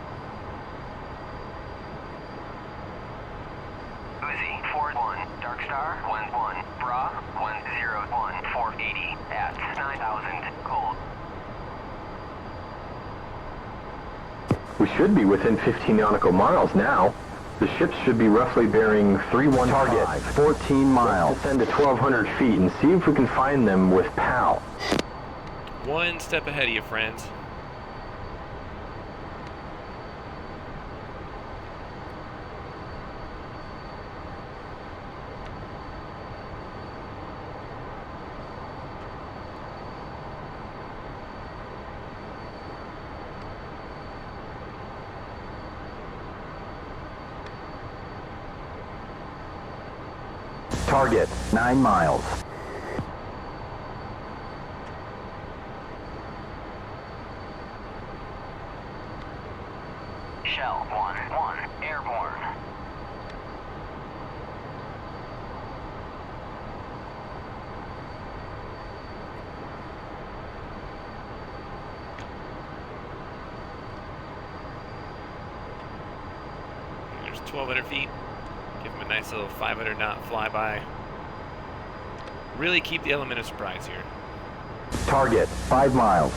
Dark Star 11, Bra 101, 480 at 9,000 cold. We should be within 15 nautical miles now. The ships should be roughly bearing 315. Target 14 miles. Descend to 1,200 feet and see if we can find them with PAL. One step ahead of you, friends. Target 9 miles. Shell 1-1, airborne. There's 1,200 feet. Give him a nice little 500 knot flyby. Really keep the element of surprise here. Target 5 miles.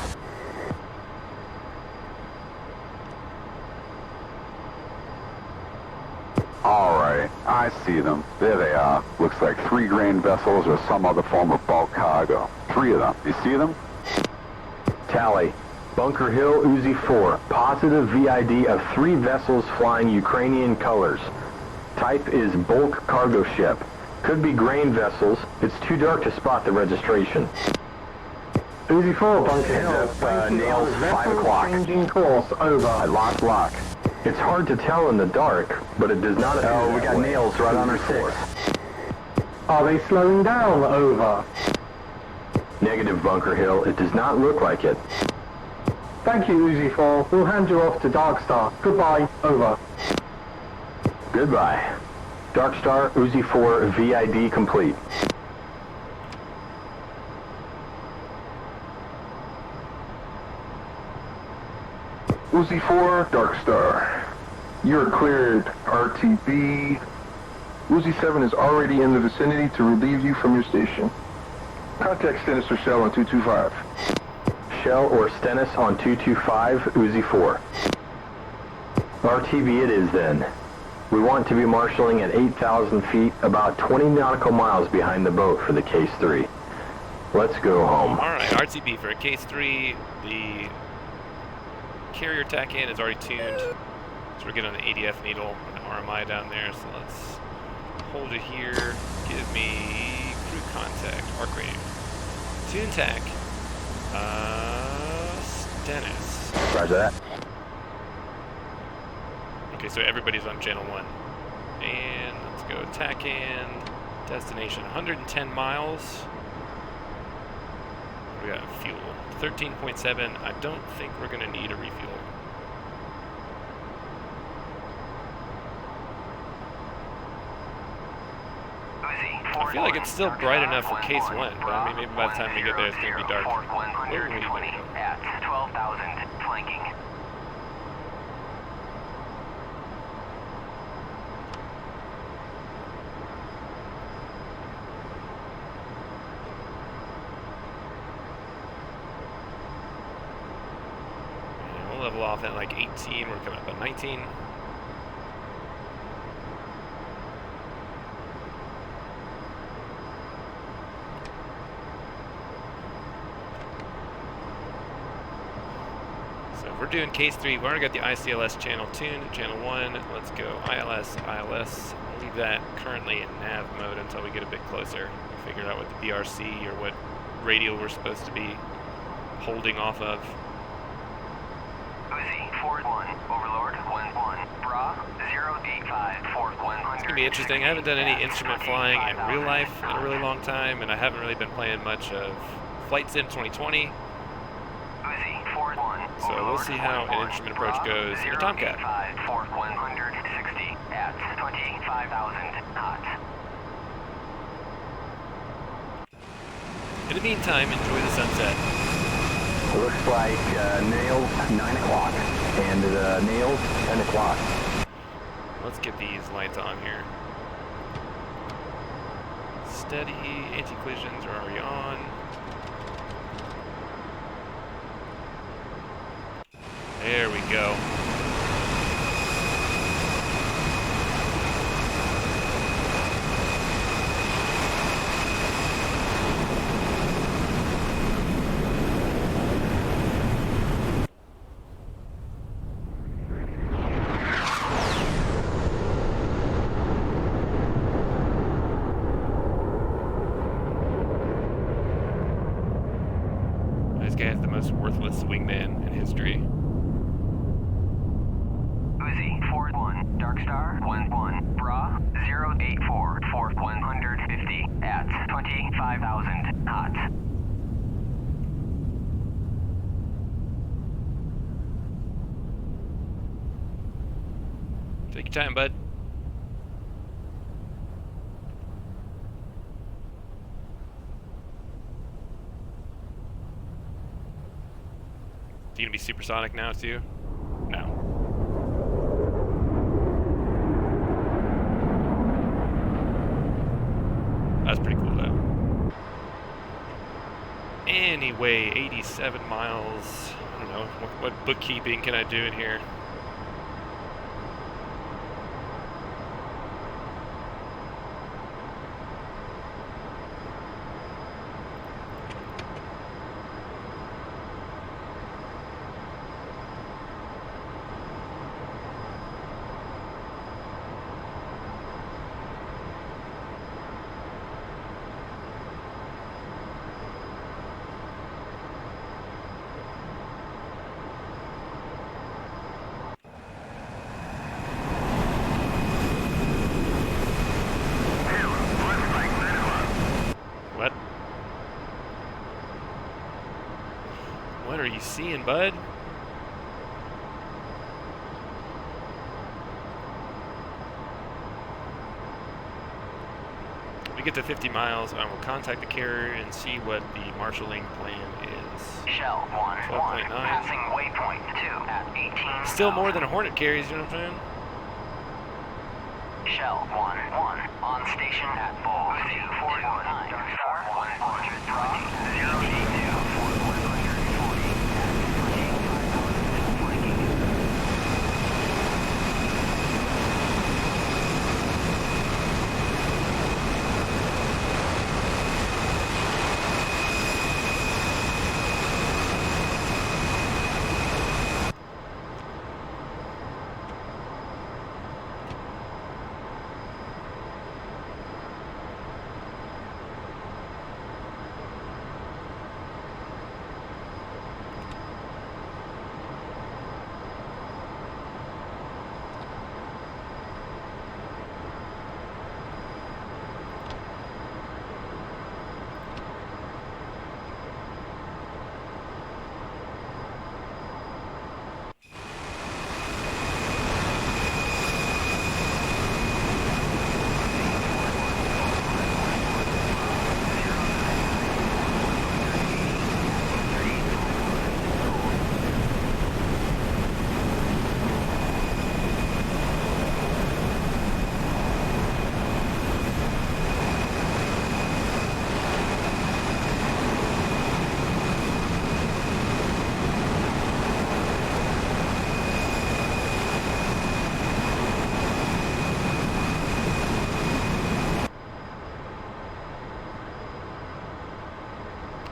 All right, I see them. There they are. Looks like 3 grain vessels or some other form of bulk cargo. 3 of them. You see them? Tally. Bunker Hill, Uzi 4. Positive VID of 3 vessels flying Ukrainian colors. Type is bulk cargo ship. Could be grain vessels. It's too dark to spot the registration. Uzi 4, Bunker Hill. Nails 5 o'clock. Changing course, over. I lost lock. It's hard to tell in the dark, but it does not appear. Oh, we got nails right on our 6. Are they slowing down, over? Negative, Bunker Hill. It does not look like it. Thank you, Uzi 4. We'll hand you off to Dark Star. Goodbye, over. Goodbye. Dark Star, Uzi 4, VID complete. Uzi 4, Dark Star. You're cleared, RTB. Uzi 7 is already in the vicinity to relieve you from your station. Contact Stennis or Shell on 225. Shell or Stennis on 225, Uzi 4. RTB it is then. We want to be marshalling at 8,000 feet, about 20 nautical miles behind the boat for the Case 3. Let's go home. Alright, RTB for a Case 3. The carrier tack in is already tuned. So we're getting on the ADF needle and the RMI down there. So let's hold it here. Give me crew contact, arc rating. Tune tack. Stennis. Roger that. Okay, so everybody's on channel 1. And let's go tack in. Destination 110 miles. We got fuel. 13.7. I don't think we're going to need a refuel. I feel like it's still bright enough for Case 1, but I mean, maybe by the time we get there, it's going to be dark. Where are we going to go? At 12,000, flanking. And we'll level off at like 18. We're coming up on 19. We're doing Case 3. We've already got the ICLS channel tuned. Channel 1. Let's go ILS, ILS. We'll leave that currently in nav mode until we get a bit closer. Figure out what the BRC or what radial we're supposed to be holding off of. Uzi, 4-1, Overlord, 1-1, Bra, 085, 4-100. It's going to be interesting. I haven't done any instrument flying in real life in a really long time, and I haven't really been playing much of Flight Sim 2020. So we'll see how an instrument approach goes in the Tomcat. 160 at 25,000 knots. In the meantime, enjoy the sunset. Looks like nails 9 o'clock and nails 10 o'clock. Let's get these lights on here. Steady. Anti-collisions are already on. There we go. This guy is the most worthless wingman in history. Uzi, 4-1, Dark Star, 1-1, Bra, 084, for 150, at 25,000 knots. Take your time, bud. You gonna be supersonic now too? No. That's pretty cool though. Anyway, 87 miles. I don't know, what bookkeeping can I do in here? What? What are you seeing, bud? When we get to 50 miles, I will contact the carrier and see what the marshalling plan is. Shell 1-1, 12.9. passing waypoint 2 at 18. Still more than a Hornet carries, you know what I'm saying? Shell 1-1, on station at Bull 249, Dark Star 100, Bra 082, for 140, at 25,000 flanking.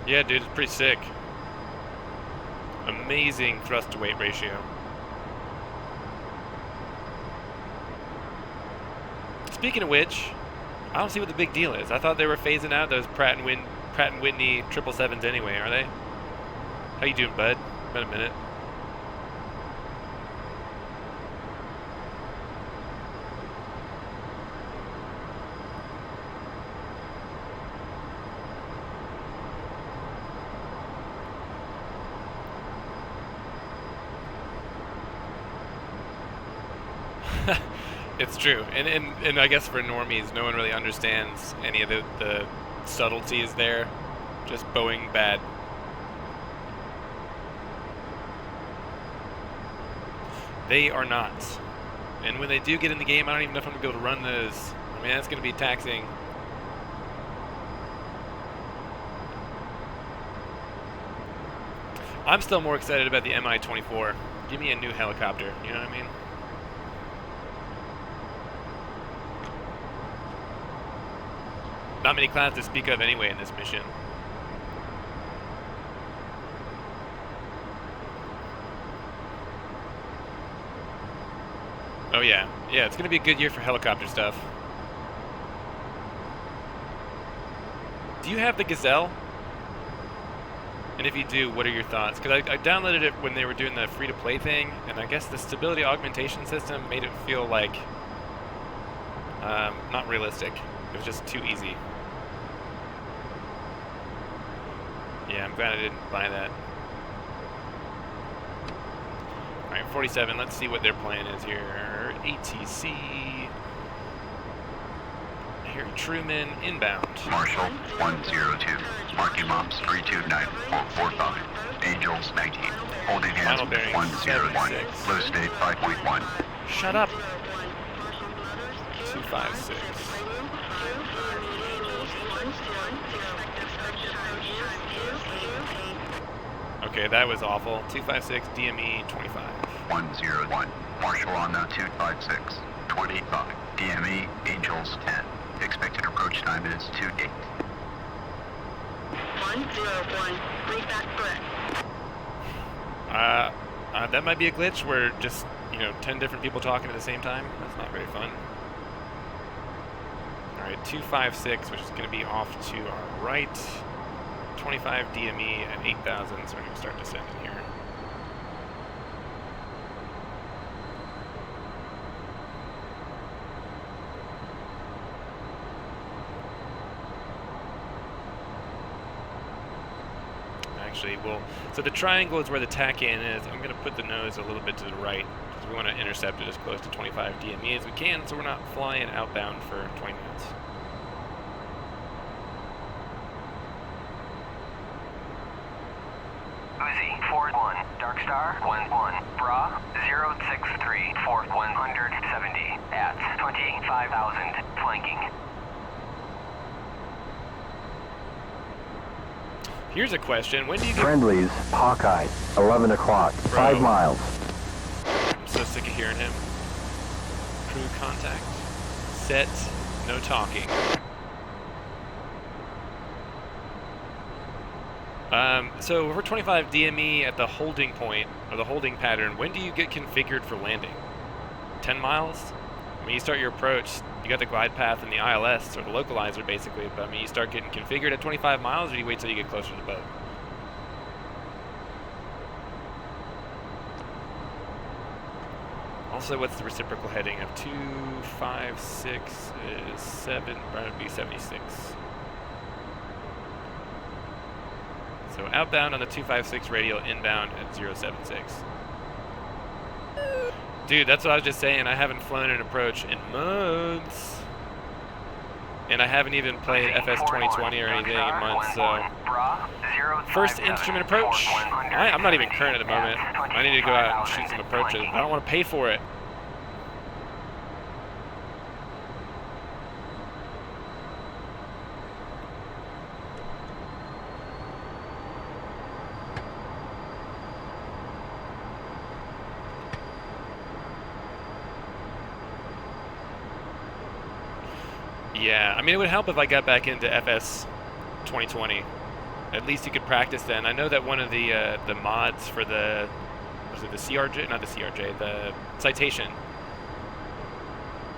Yeah, dude, it's pretty sick. Amazing thrust to weight ratio. Speaking of which, I don't see what the big deal is. I thought they were phasing out those Pratt and Whitney 777s anyway, are they? How you doing, bud? Been a minute. It's true, and I guess for normies, no one really understands any of the subtleties there. Just Boeing bad. They are not. And when they do get in the game, I don't even know if I'm going to be able to run those. I mean, that's going to be taxing. I'm still more excited about the Mi-24. Give me a new helicopter, you know what I mean? Not many clouds to speak of anyway in this mission. Oh yeah, yeah, it's gonna be a good year for helicopter stuff. Do you have the Gazelle? And if you do, what are your thoughts? Because I downloaded it when they were doing the free-to-play thing, and I guess the stability augmentation system made it feel like not realistic. It was just too easy. Yeah, I'm glad I didn't buy that. Alright, 47, let's see what their plan is here. ATC. Harry Truman, inbound. Marshall, 102. Marking Moms, 32945. Angels, 19. Holding hands, Final bearing, 101. 76. Low state, 5.1. Shut up! 256. Okay, that was awful. 256, DME, 25. 101. Marshall on the 256. 25. DME, Angels, 10. Expected approach time is 28. 101. Read that threat. That might be a glitch where just, 10 different people talking at the same time. That's not very fun. Alright, 256, which is going to be off to our right. 25 DME at 8,000, so we're going to start descending here. Actually, so the triangle is where the tack-in is. I'm going to put the nose a little bit to the right, because we want to intercept it as close to 25 DME as we can, so we're not flying outbound for 20 minutes. Uzi, 41, Dark Star, 11, Bra, 063, 170, at 25,000, flanking. Here's a question, when do you get... Friendlies, Hawkeye, 11 o'clock, 5 miles. I'm so sick of hearing him. Crew contact. Set, no talking. So over 25 DME at the holding point, or the holding pattern, when do you get configured for landing? 10 miles? I mean, you start your approach, you got the glide path and the ILS, or the localizer basically, but I mean, you start getting configured at 25 miles, or you wait till you get closer to the boat? Also, what's the reciprocal heading of 256 is 7, that'd be 76. So outbound on the 256 radial, inbound at 076. Dude, that's what I was just saying. I haven't flown an approach in months. And I haven't even played FS 2020 or anything in months, so... First instrument approach. I'm not even current at the moment. I need to go out and shoot some approaches. I don't want to pay for it. Yeah, I mean, it would help if I got back into FS 2020. At least you could practice then. I know that one of the mods for the, was it the CRJ? Not the CRJ, the Citation.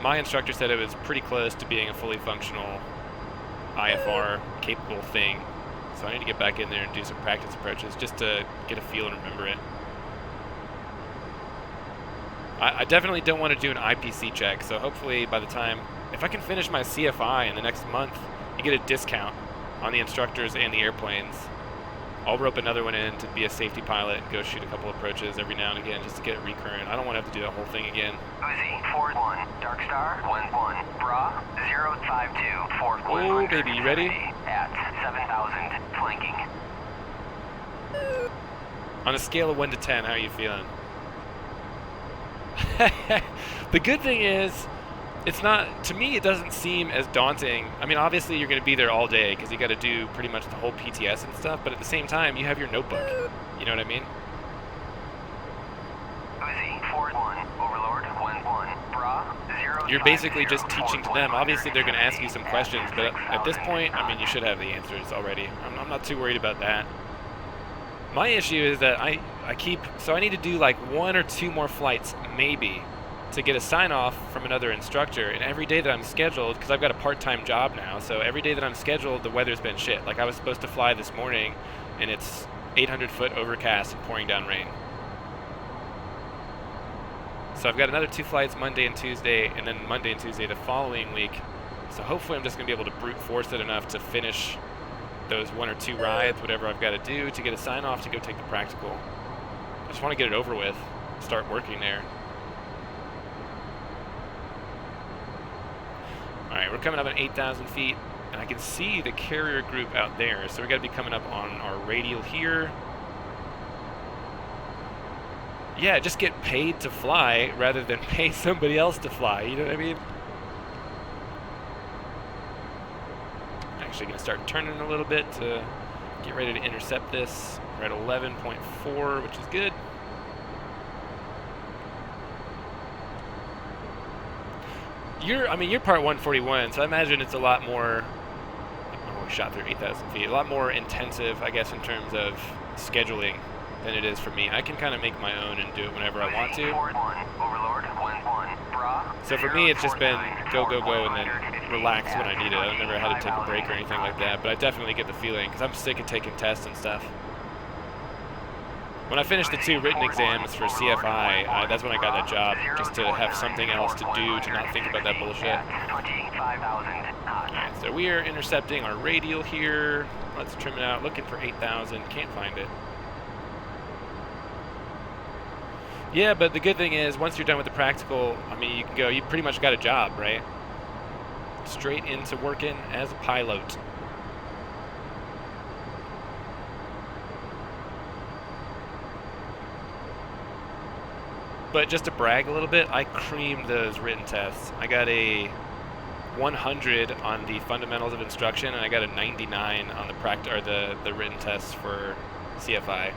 My instructor said it was pretty close to being a fully functional IFR capable thing. So I need to get back in there and do some practice approaches just to get a feel and remember it. I definitely don't want to do an IPC check, so hopefully by the time, if I can finish my CFI in the next month, you get a discount on the instructors and the airplanes. I'll rope another one in to be a safety pilot and go shoot a couple approaches every now and again just to get it recurrent. I don't want to have to do that whole thing again. Uzi, 41, Dark Star, 11, Bra, 052, 41. Oh, baby, you ready? At 7,000, flanking. On a scale of 1 to 10, how are you feeling? The good thing is, it's not, to me, it doesn't seem as daunting. I mean, obviously you're going to be there all day because you got to do pretty much the whole PTS and stuff, but at the same time, you have your notebook. You know what I mean? Uzi, 4-1, Overlord, 1-1, Bra, 0. You're basically just teaching to them. Obviously, they're going to ask you some questions, but at this point, I mean, you should have the answers already. I'm not too worried about that. My issue is that I need to do like 1 or 2 more flights, maybe, to get a sign-off from another instructor, and every day that I'm scheduled, because I've got a part-time job now, so every day that I'm scheduled, the weather's been shit. Like, I was supposed to fly this morning, and it's 800-foot overcast and pouring down rain. So I've got another 2 flights Monday and Tuesday, and then Monday and Tuesday the following week. So hopefully I'm just going to be able to brute force it enough to finish those 1 or 2 rides, whatever I've got to do to get a sign-off to go take the practical. I just want to get it over with, start working there. Alright, we're coming up at 8,000 feet, and I can see the carrier group out there, so we got to be coming up on our radial here. Yeah, just get paid to fly rather than pay somebody else to fly, you know what I mean? Actually going to start turning a little bit to get ready to intercept this. We're at 11.4, which is good. You're part 141, so I imagine it's a lot more, we shot through 8,000 feet, a lot more intensive, I guess, in terms of scheduling than it is for me. I can kind of make my own and do it whenever I want to. So for me, it's just been go, go, go, and then relax when I need it. I've never had to take a break or anything like that, but I definitely get the feeling, because I'm sick of taking tests and stuff. When I finished the 2 written exams for CFI, that's when I got that job, just to have something else to do, to not think about that bullshit. Alright, so we are intercepting our radial here. Let's trim it out, looking for 8,000, can't find it. Yeah, but the good thing is, once you're done with the practical, I mean, you can go, you pretty much got a job, right? Straight into working as a pilot. But just to brag a little bit, I creamed those written tests. I got a 100 on the fundamentals of instruction, and I got a 99 on the written tests for CFI.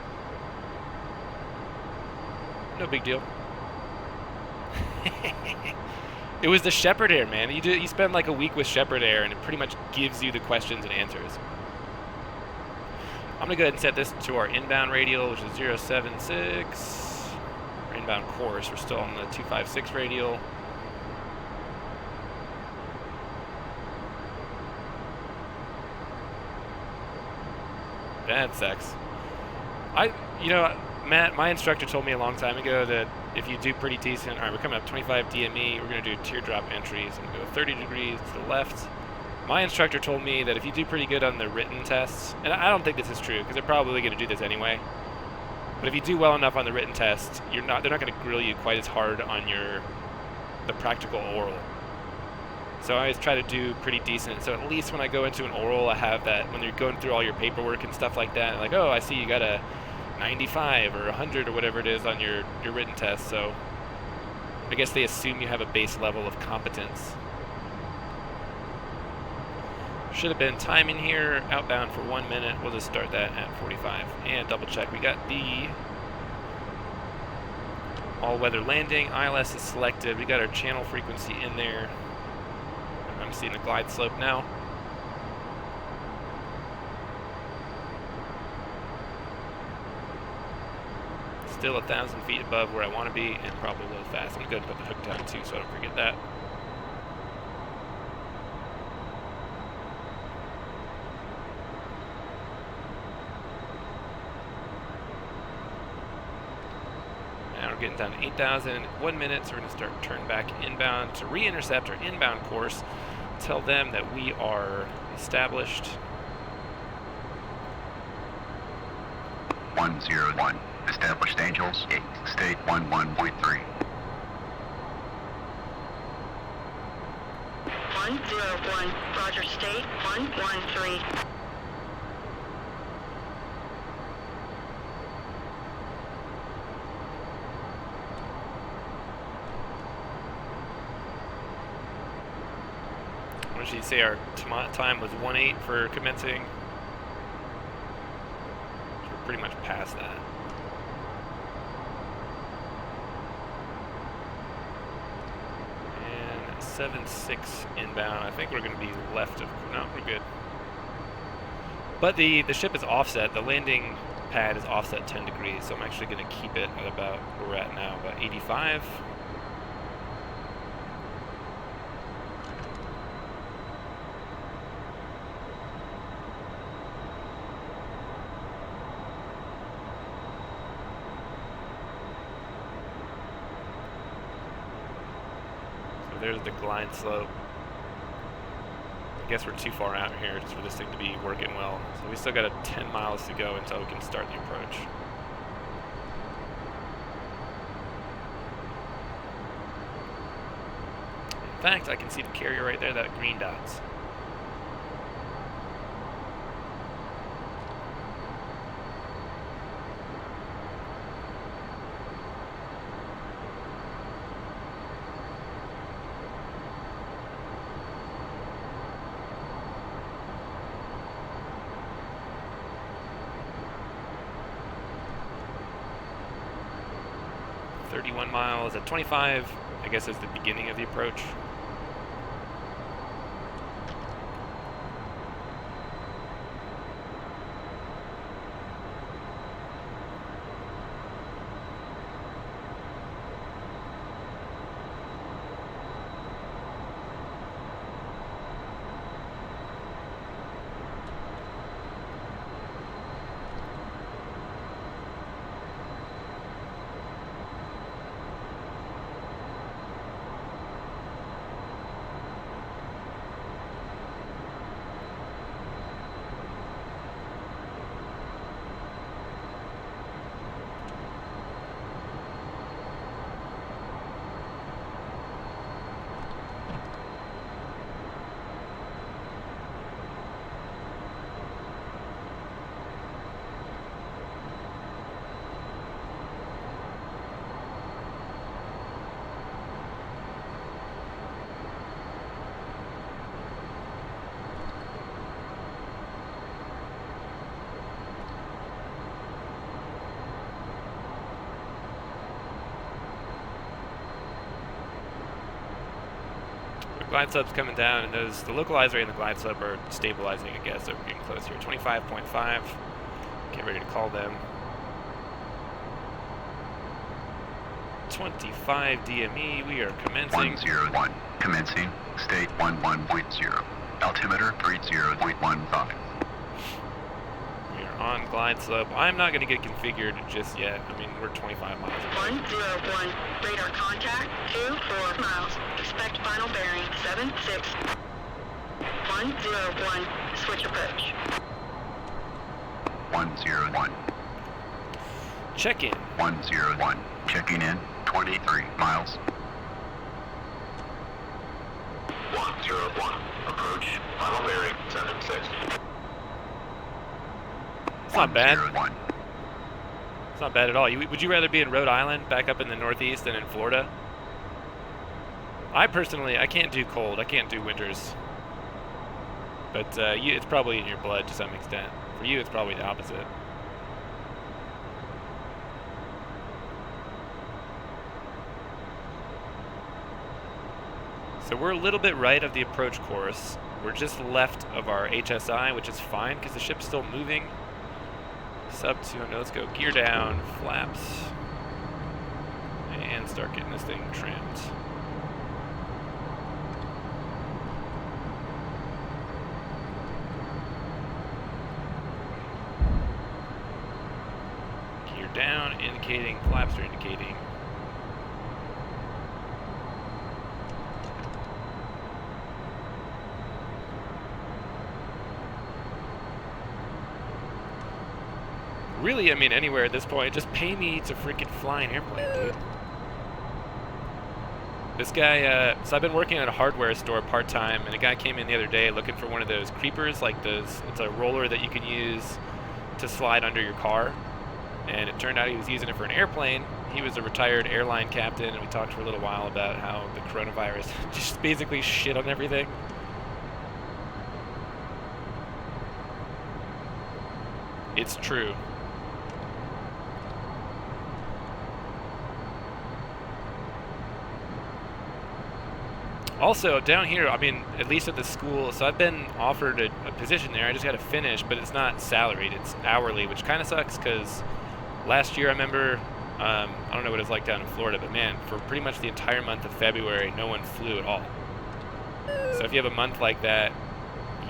No big deal. It was the Shepherd Air, man. You spend like a week with Shepherd Air, and it pretty much gives you the questions and answers. I'm gonna go ahead and set this to our inbound radial, which is 076. Our inbound course. We're still on the 256 radial. That sucks. Matt, my instructor told me a long time ago that if you do pretty decent, all right, we're coming up 25 DME, we're going to do teardrop entries and go 30 degrees to the left. My instructor told me that if you do pretty good on the written tests, and I don't think this is true because they're probably going to do this anyway, but if you do well enough on the written test, they're not going to grill you quite as hard on the practical oral. So I always try to do pretty decent. So at least when I go into an oral, I have that when you're going through all your paperwork and stuff like that, like, oh, I see you got a 95 or 100 or whatever it is on your written test. So I guess they assume you have a base level of competence. Should have been timing here, outbound for 1 minute. We'll just start that at 45 and double check. We got the all-weather landing. ILS is selected. We got our channel frequency in there. I'm seeing the glide slope now. Still 1,000 feet above where I want to be, and probably a little fast. I'm going to go ahead and put the hook down too, so I don't forget that. Now we're getting down to 8,000 in 1 minute, so we're going to start turning back inbound to re-intercept our inbound course. Tell them that we are established. 101. Established Angels, state 11.3. 101. Roger, state 113. you say our time was 1:08 for commencing. So we're pretty much past that. And 7.6 inbound. I think we're going to be left of. No, we're good. But the ship is offset. The landing pad is offset 10 degrees, so I'm actually going to keep it at about where we're at now, about 85. So there's the glide slope. I guess we're too far out here for this thing to be working well. So we still got 10 miles to go until we can start the approach. In fact, I can see the carrier right there, that green dots. Miles at 25, I guess, is the beginning of the approach. Glide slope's coming down, and the localizer and the glide slope are stabilizing, I guess, so we're getting close here. 25.5. Get ready to call them. 25 DME, we are commencing. 101, commencing, state 11.0, altimeter 30.15. We are on glide slope. I'm not going to get configured just yet. I mean, we're 25 miles away. 101, radar contact, 24 miles. Expect final bearing, 76. 101, switch approach. 101. Check in. 101, checking in, 23 miles. 101, approach, final bearing, 76. It's not bad. 101. It's not bad at all. Would you rather be in Rhode Island, back up in the Northeast, than in Florida? I personally, I can't do cold. I can't do winters. But it's probably in your blood to some extent. For you, it's probably the opposite. So we're a little bit right of the approach course. We're just left of our HSI, which is fine because the ship's still moving. Sub 200, let's go gear down, flaps, and start getting this thing trimmed. Gear down, indicating, flaps are indicating. Really, I mean, anywhere at this point, just pay me to freaking fly an airplane, dude. This guy, so I've been working at a hardware store part-time, and a guy came in the other day looking for one of those creepers, like those, it's a roller that you can use to slide under your car, and it turned out he was using it for an airplane. He was a retired airline captain, and we talked for a little while about how the coronavirus just basically shit on everything. It's true. Also, down here, I mean, at least at the school, so I've been offered a position there. I just got to finish, but it's not salaried. It's hourly, which kind of sucks because last year I remember, I don't know what it's like down in Florida, but man, for pretty much the entire month of February, no one flew at all. So if you have a month like that,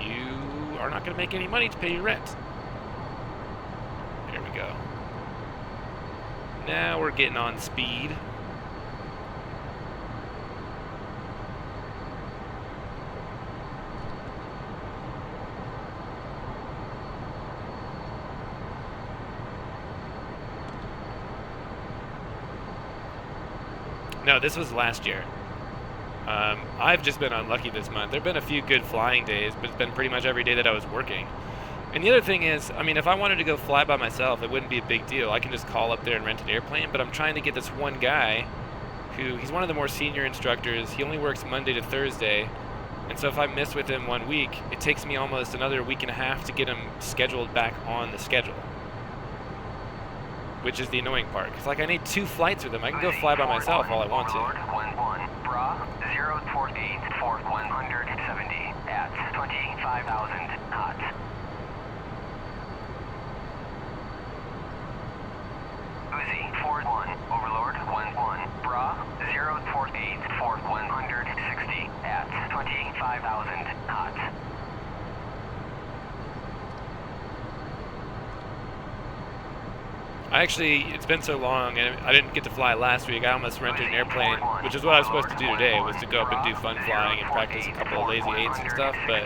you are not going to make any money to pay your rent. There we go. Now we're getting on speed. No, this was last year. I've just been unlucky this month. There have been a few good flying days, but it's been pretty much every day that I was working. And the other thing is, I mean, if I wanted to go fly by myself, it wouldn't be a big deal. I can just call up there and rent an airplane, but I'm trying to get this one guy who, he's one of the more senior instructors. He only works Monday to Thursday. And so if I miss with him 1 week, it takes me almost another week and a half to get him scheduled back on the schedule. Which is the annoying part. Because, like, I need 2 flights with him. I can go fly by myself all I want to. Overlord 11, Bra 048 for 170 at 25,000 knots. Uzi 41, Overlord 11, Bra 048 for 160 at 25,000 knots. Actually, it's been so long, and I didn't get to fly last week. I almost rented an airplane, which is what I was supposed to do today, was to go up and do fun flying and practice a couple of lazy eights and stuff, but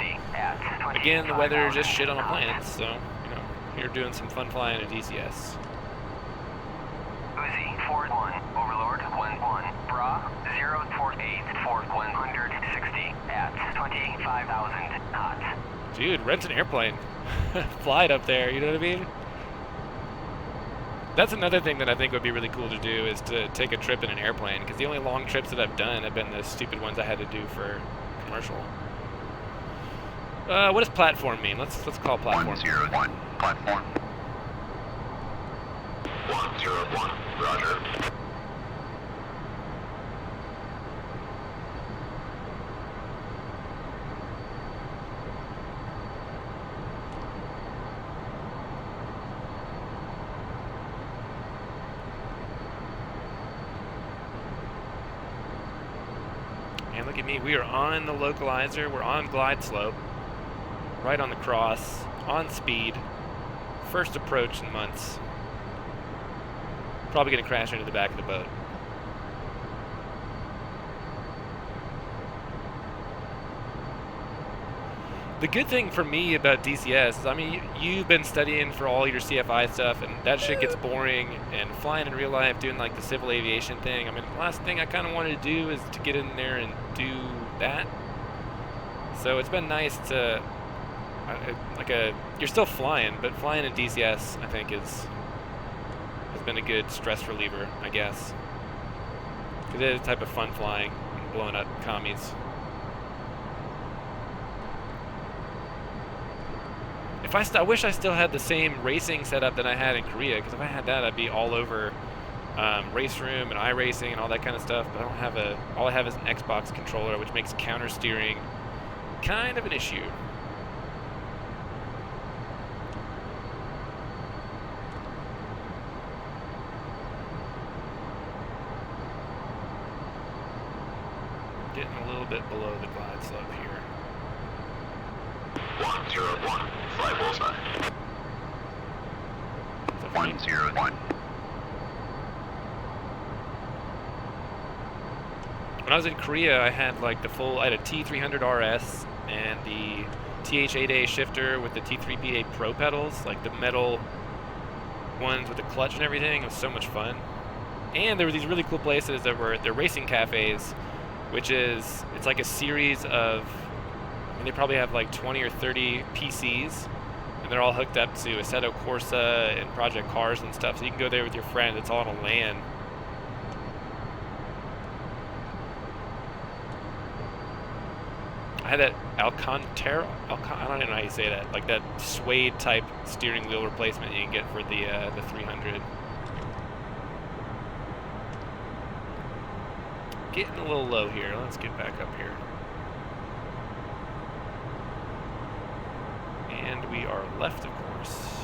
again, the weather just shit on the plans, so, you know, here doing some fun flying at DCS. Uzi 41, Overlord 11, Bra 048 for 160 at 25,000 knots. Dude, rent an airplane. Fly it up there, you know what I mean? That's another thing that I think would be really cool to do, is to take a trip in an airplane, because the only long trips that I've done have been the stupid ones I had to do for commercial. What does platform mean? Let's call platform. 101, platform. 101, roger. And look at me, we are on the localizer, we're on glide slope, right on the cross, on speed, first approach in months. Probably gonna crash into the back of the boat. The good thing for me about DCS is, I mean, you've been studying for all your CFI stuff, and that shit gets boring, and flying in real life, doing like the civil aviation thing, I mean, the last thing I kind of wanted to do is to get in there and do that. So it's been nice to, you're still flying, but flying in DCS, I think, has been a good stress reliever, I guess. Because it is a type of fun flying, and blowing up commies. I wish I still had the same racing setup that I had in Korea, because if I had that, I'd be all over race room and iRacing and all that kind of stuff, but I don't have all I have is an Xbox controller, which makes counter steering kind of an issue. Getting a little bit below the glide slope here. 101, fly bullseye. 101. When I was in Korea, I had like I had a T300 RS and the TH8A shifter with the T3PA Pro pedals, like the metal ones with the clutch and everything. It was so much fun. And there were these really cool places that were, they're racing cafes, it's like a series of, and they probably have like 20 or 30 PCs, and they're all hooked up to Assetto Corsa and Project Cars and stuff, so you can go there with your friend. It's all on a LAN. I had that Alcantara. I don't even know how you say that. Like that suede type steering wheel replacement you can get for the 300. Getting a little low here. Let's get back up here. And we are left, of course.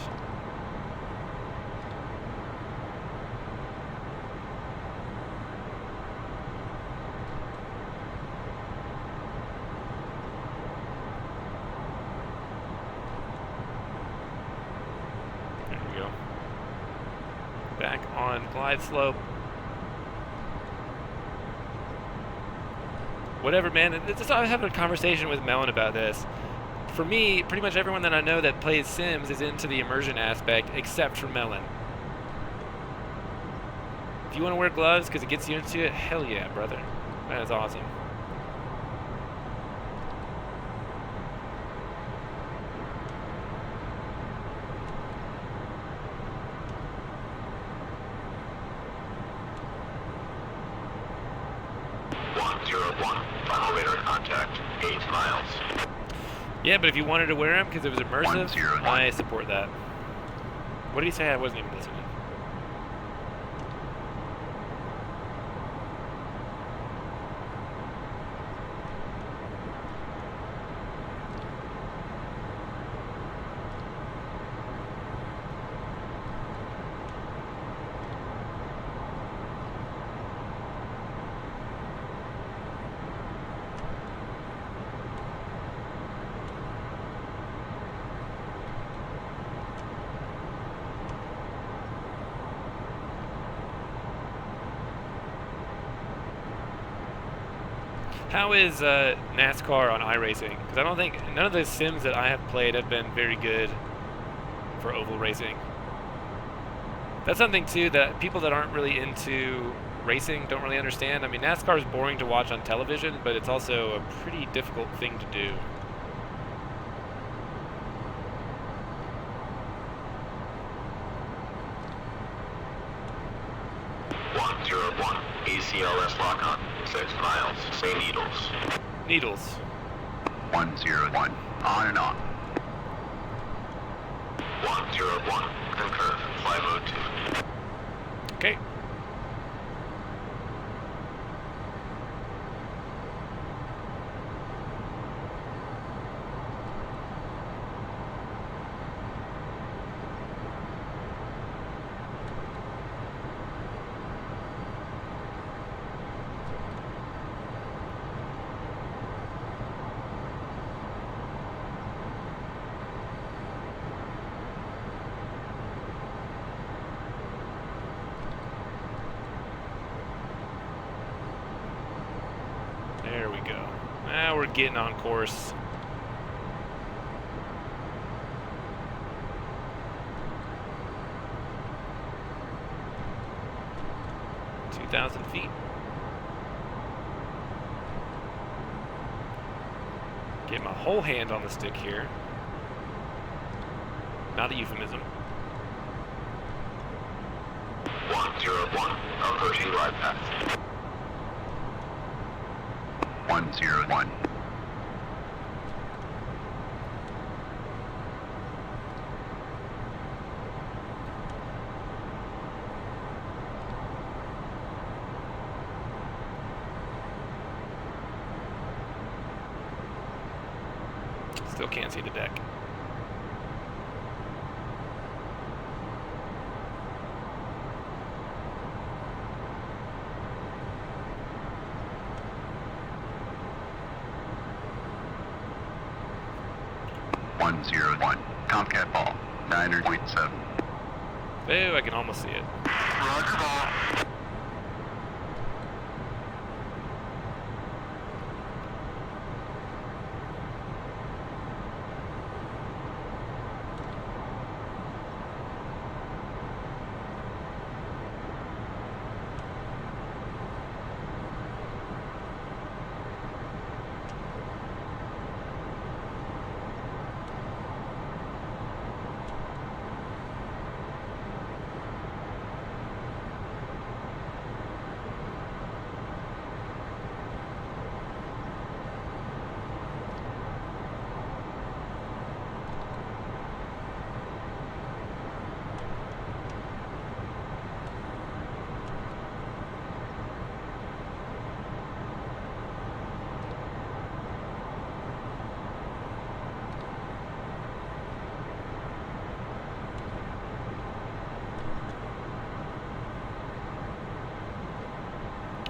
There we go. Back on glide slope. Whatever, man. I was having a conversation with Melon about this. For me, pretty much everyone that I know that plays Sims is into the immersion aspect, except for Melon. If you want to wear gloves because it gets you into it, hell yeah, brother. That is awesome. Final radar contact, 8 miles. Yeah, but if you wanted to wear them because it was immersive, I support that. What did he say? I wasn't even listening. How is NASCAR on iRacing? Because I don't think none of the sims that I have played have been very good for oval racing. That's something too that people that aren't really into racing don't really understand. I mean, NASCAR is boring to watch on television, but it's also a pretty difficult thing to do. ACLS lock on, 6 miles, say needles. Needles. 101, on and on. 101, concur, fly mode 2. Okay. There we go. Now we're getting on course. feet. Get my whole hand on the stick here. Not a euphemism. 101, approaching glide path. 101. Still can't see the deck. Tomcat ball, 9.7. Oh, I can almost see it. Roger ball.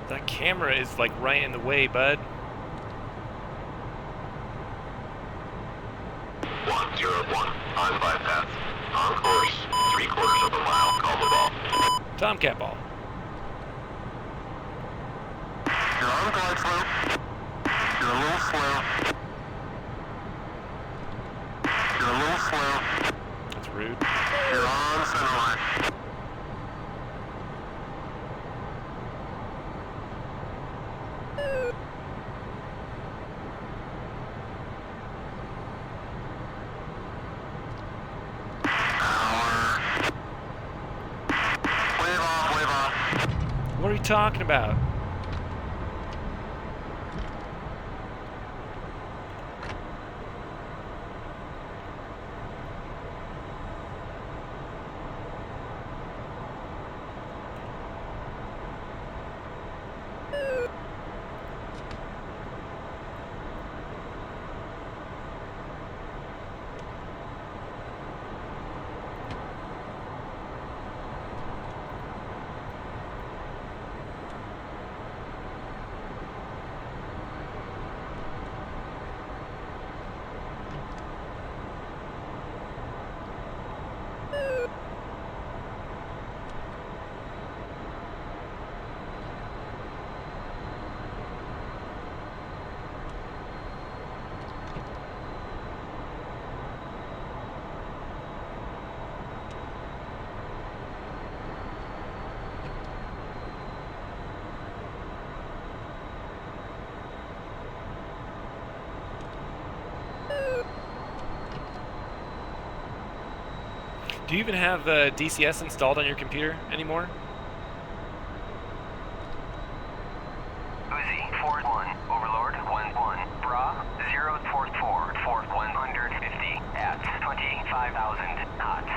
That camera is like right in the way, bud. 101, on bypass. On course, 3/4 of a mile, call the ball. Tomcat ball. You're on glide slope. You're a little slow. You're a little slow. That's rude. You're on center line. What are you talking about? Do you even have DCS installed on your computer anymore? Uzi, 4-1, Overlord, 1-1, Bra, 044, 150, at 25,000 knots.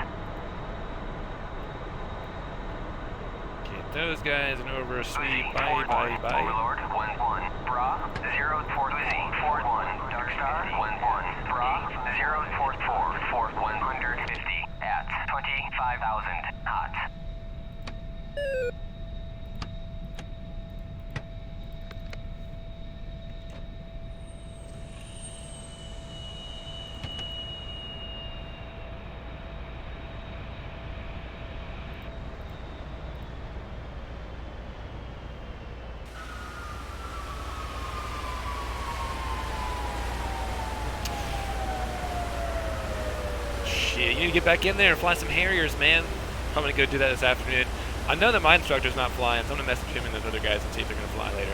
Get those guys and over a sweep. Uzi, Bye, 4-1, bye, bye. Overlord, 1-1, Bra, 0-4, Uzi, 4-1, Darkstar, 1-1, Bra, 044, 150, at 25,000 knots. Shit, you need to get back in there and fly some Harriers, man. I'm gonna go do that this afternoon. I know that my instructor's not flying, so I'm gonna message him and those other guys and see if they're gonna fly later.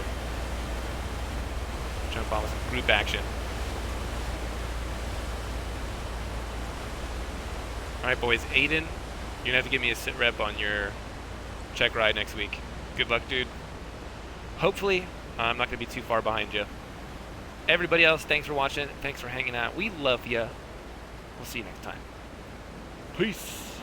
Jump on with some group action. Alright boys, Aiden, you're gonna have to give me a sit rep on your check ride next week. Good luck, dude. Hopefully, I'm not gonna be too far behind you. Everybody else, thanks for watching. Thanks for hanging out. We love you. We'll see you next time. Peace.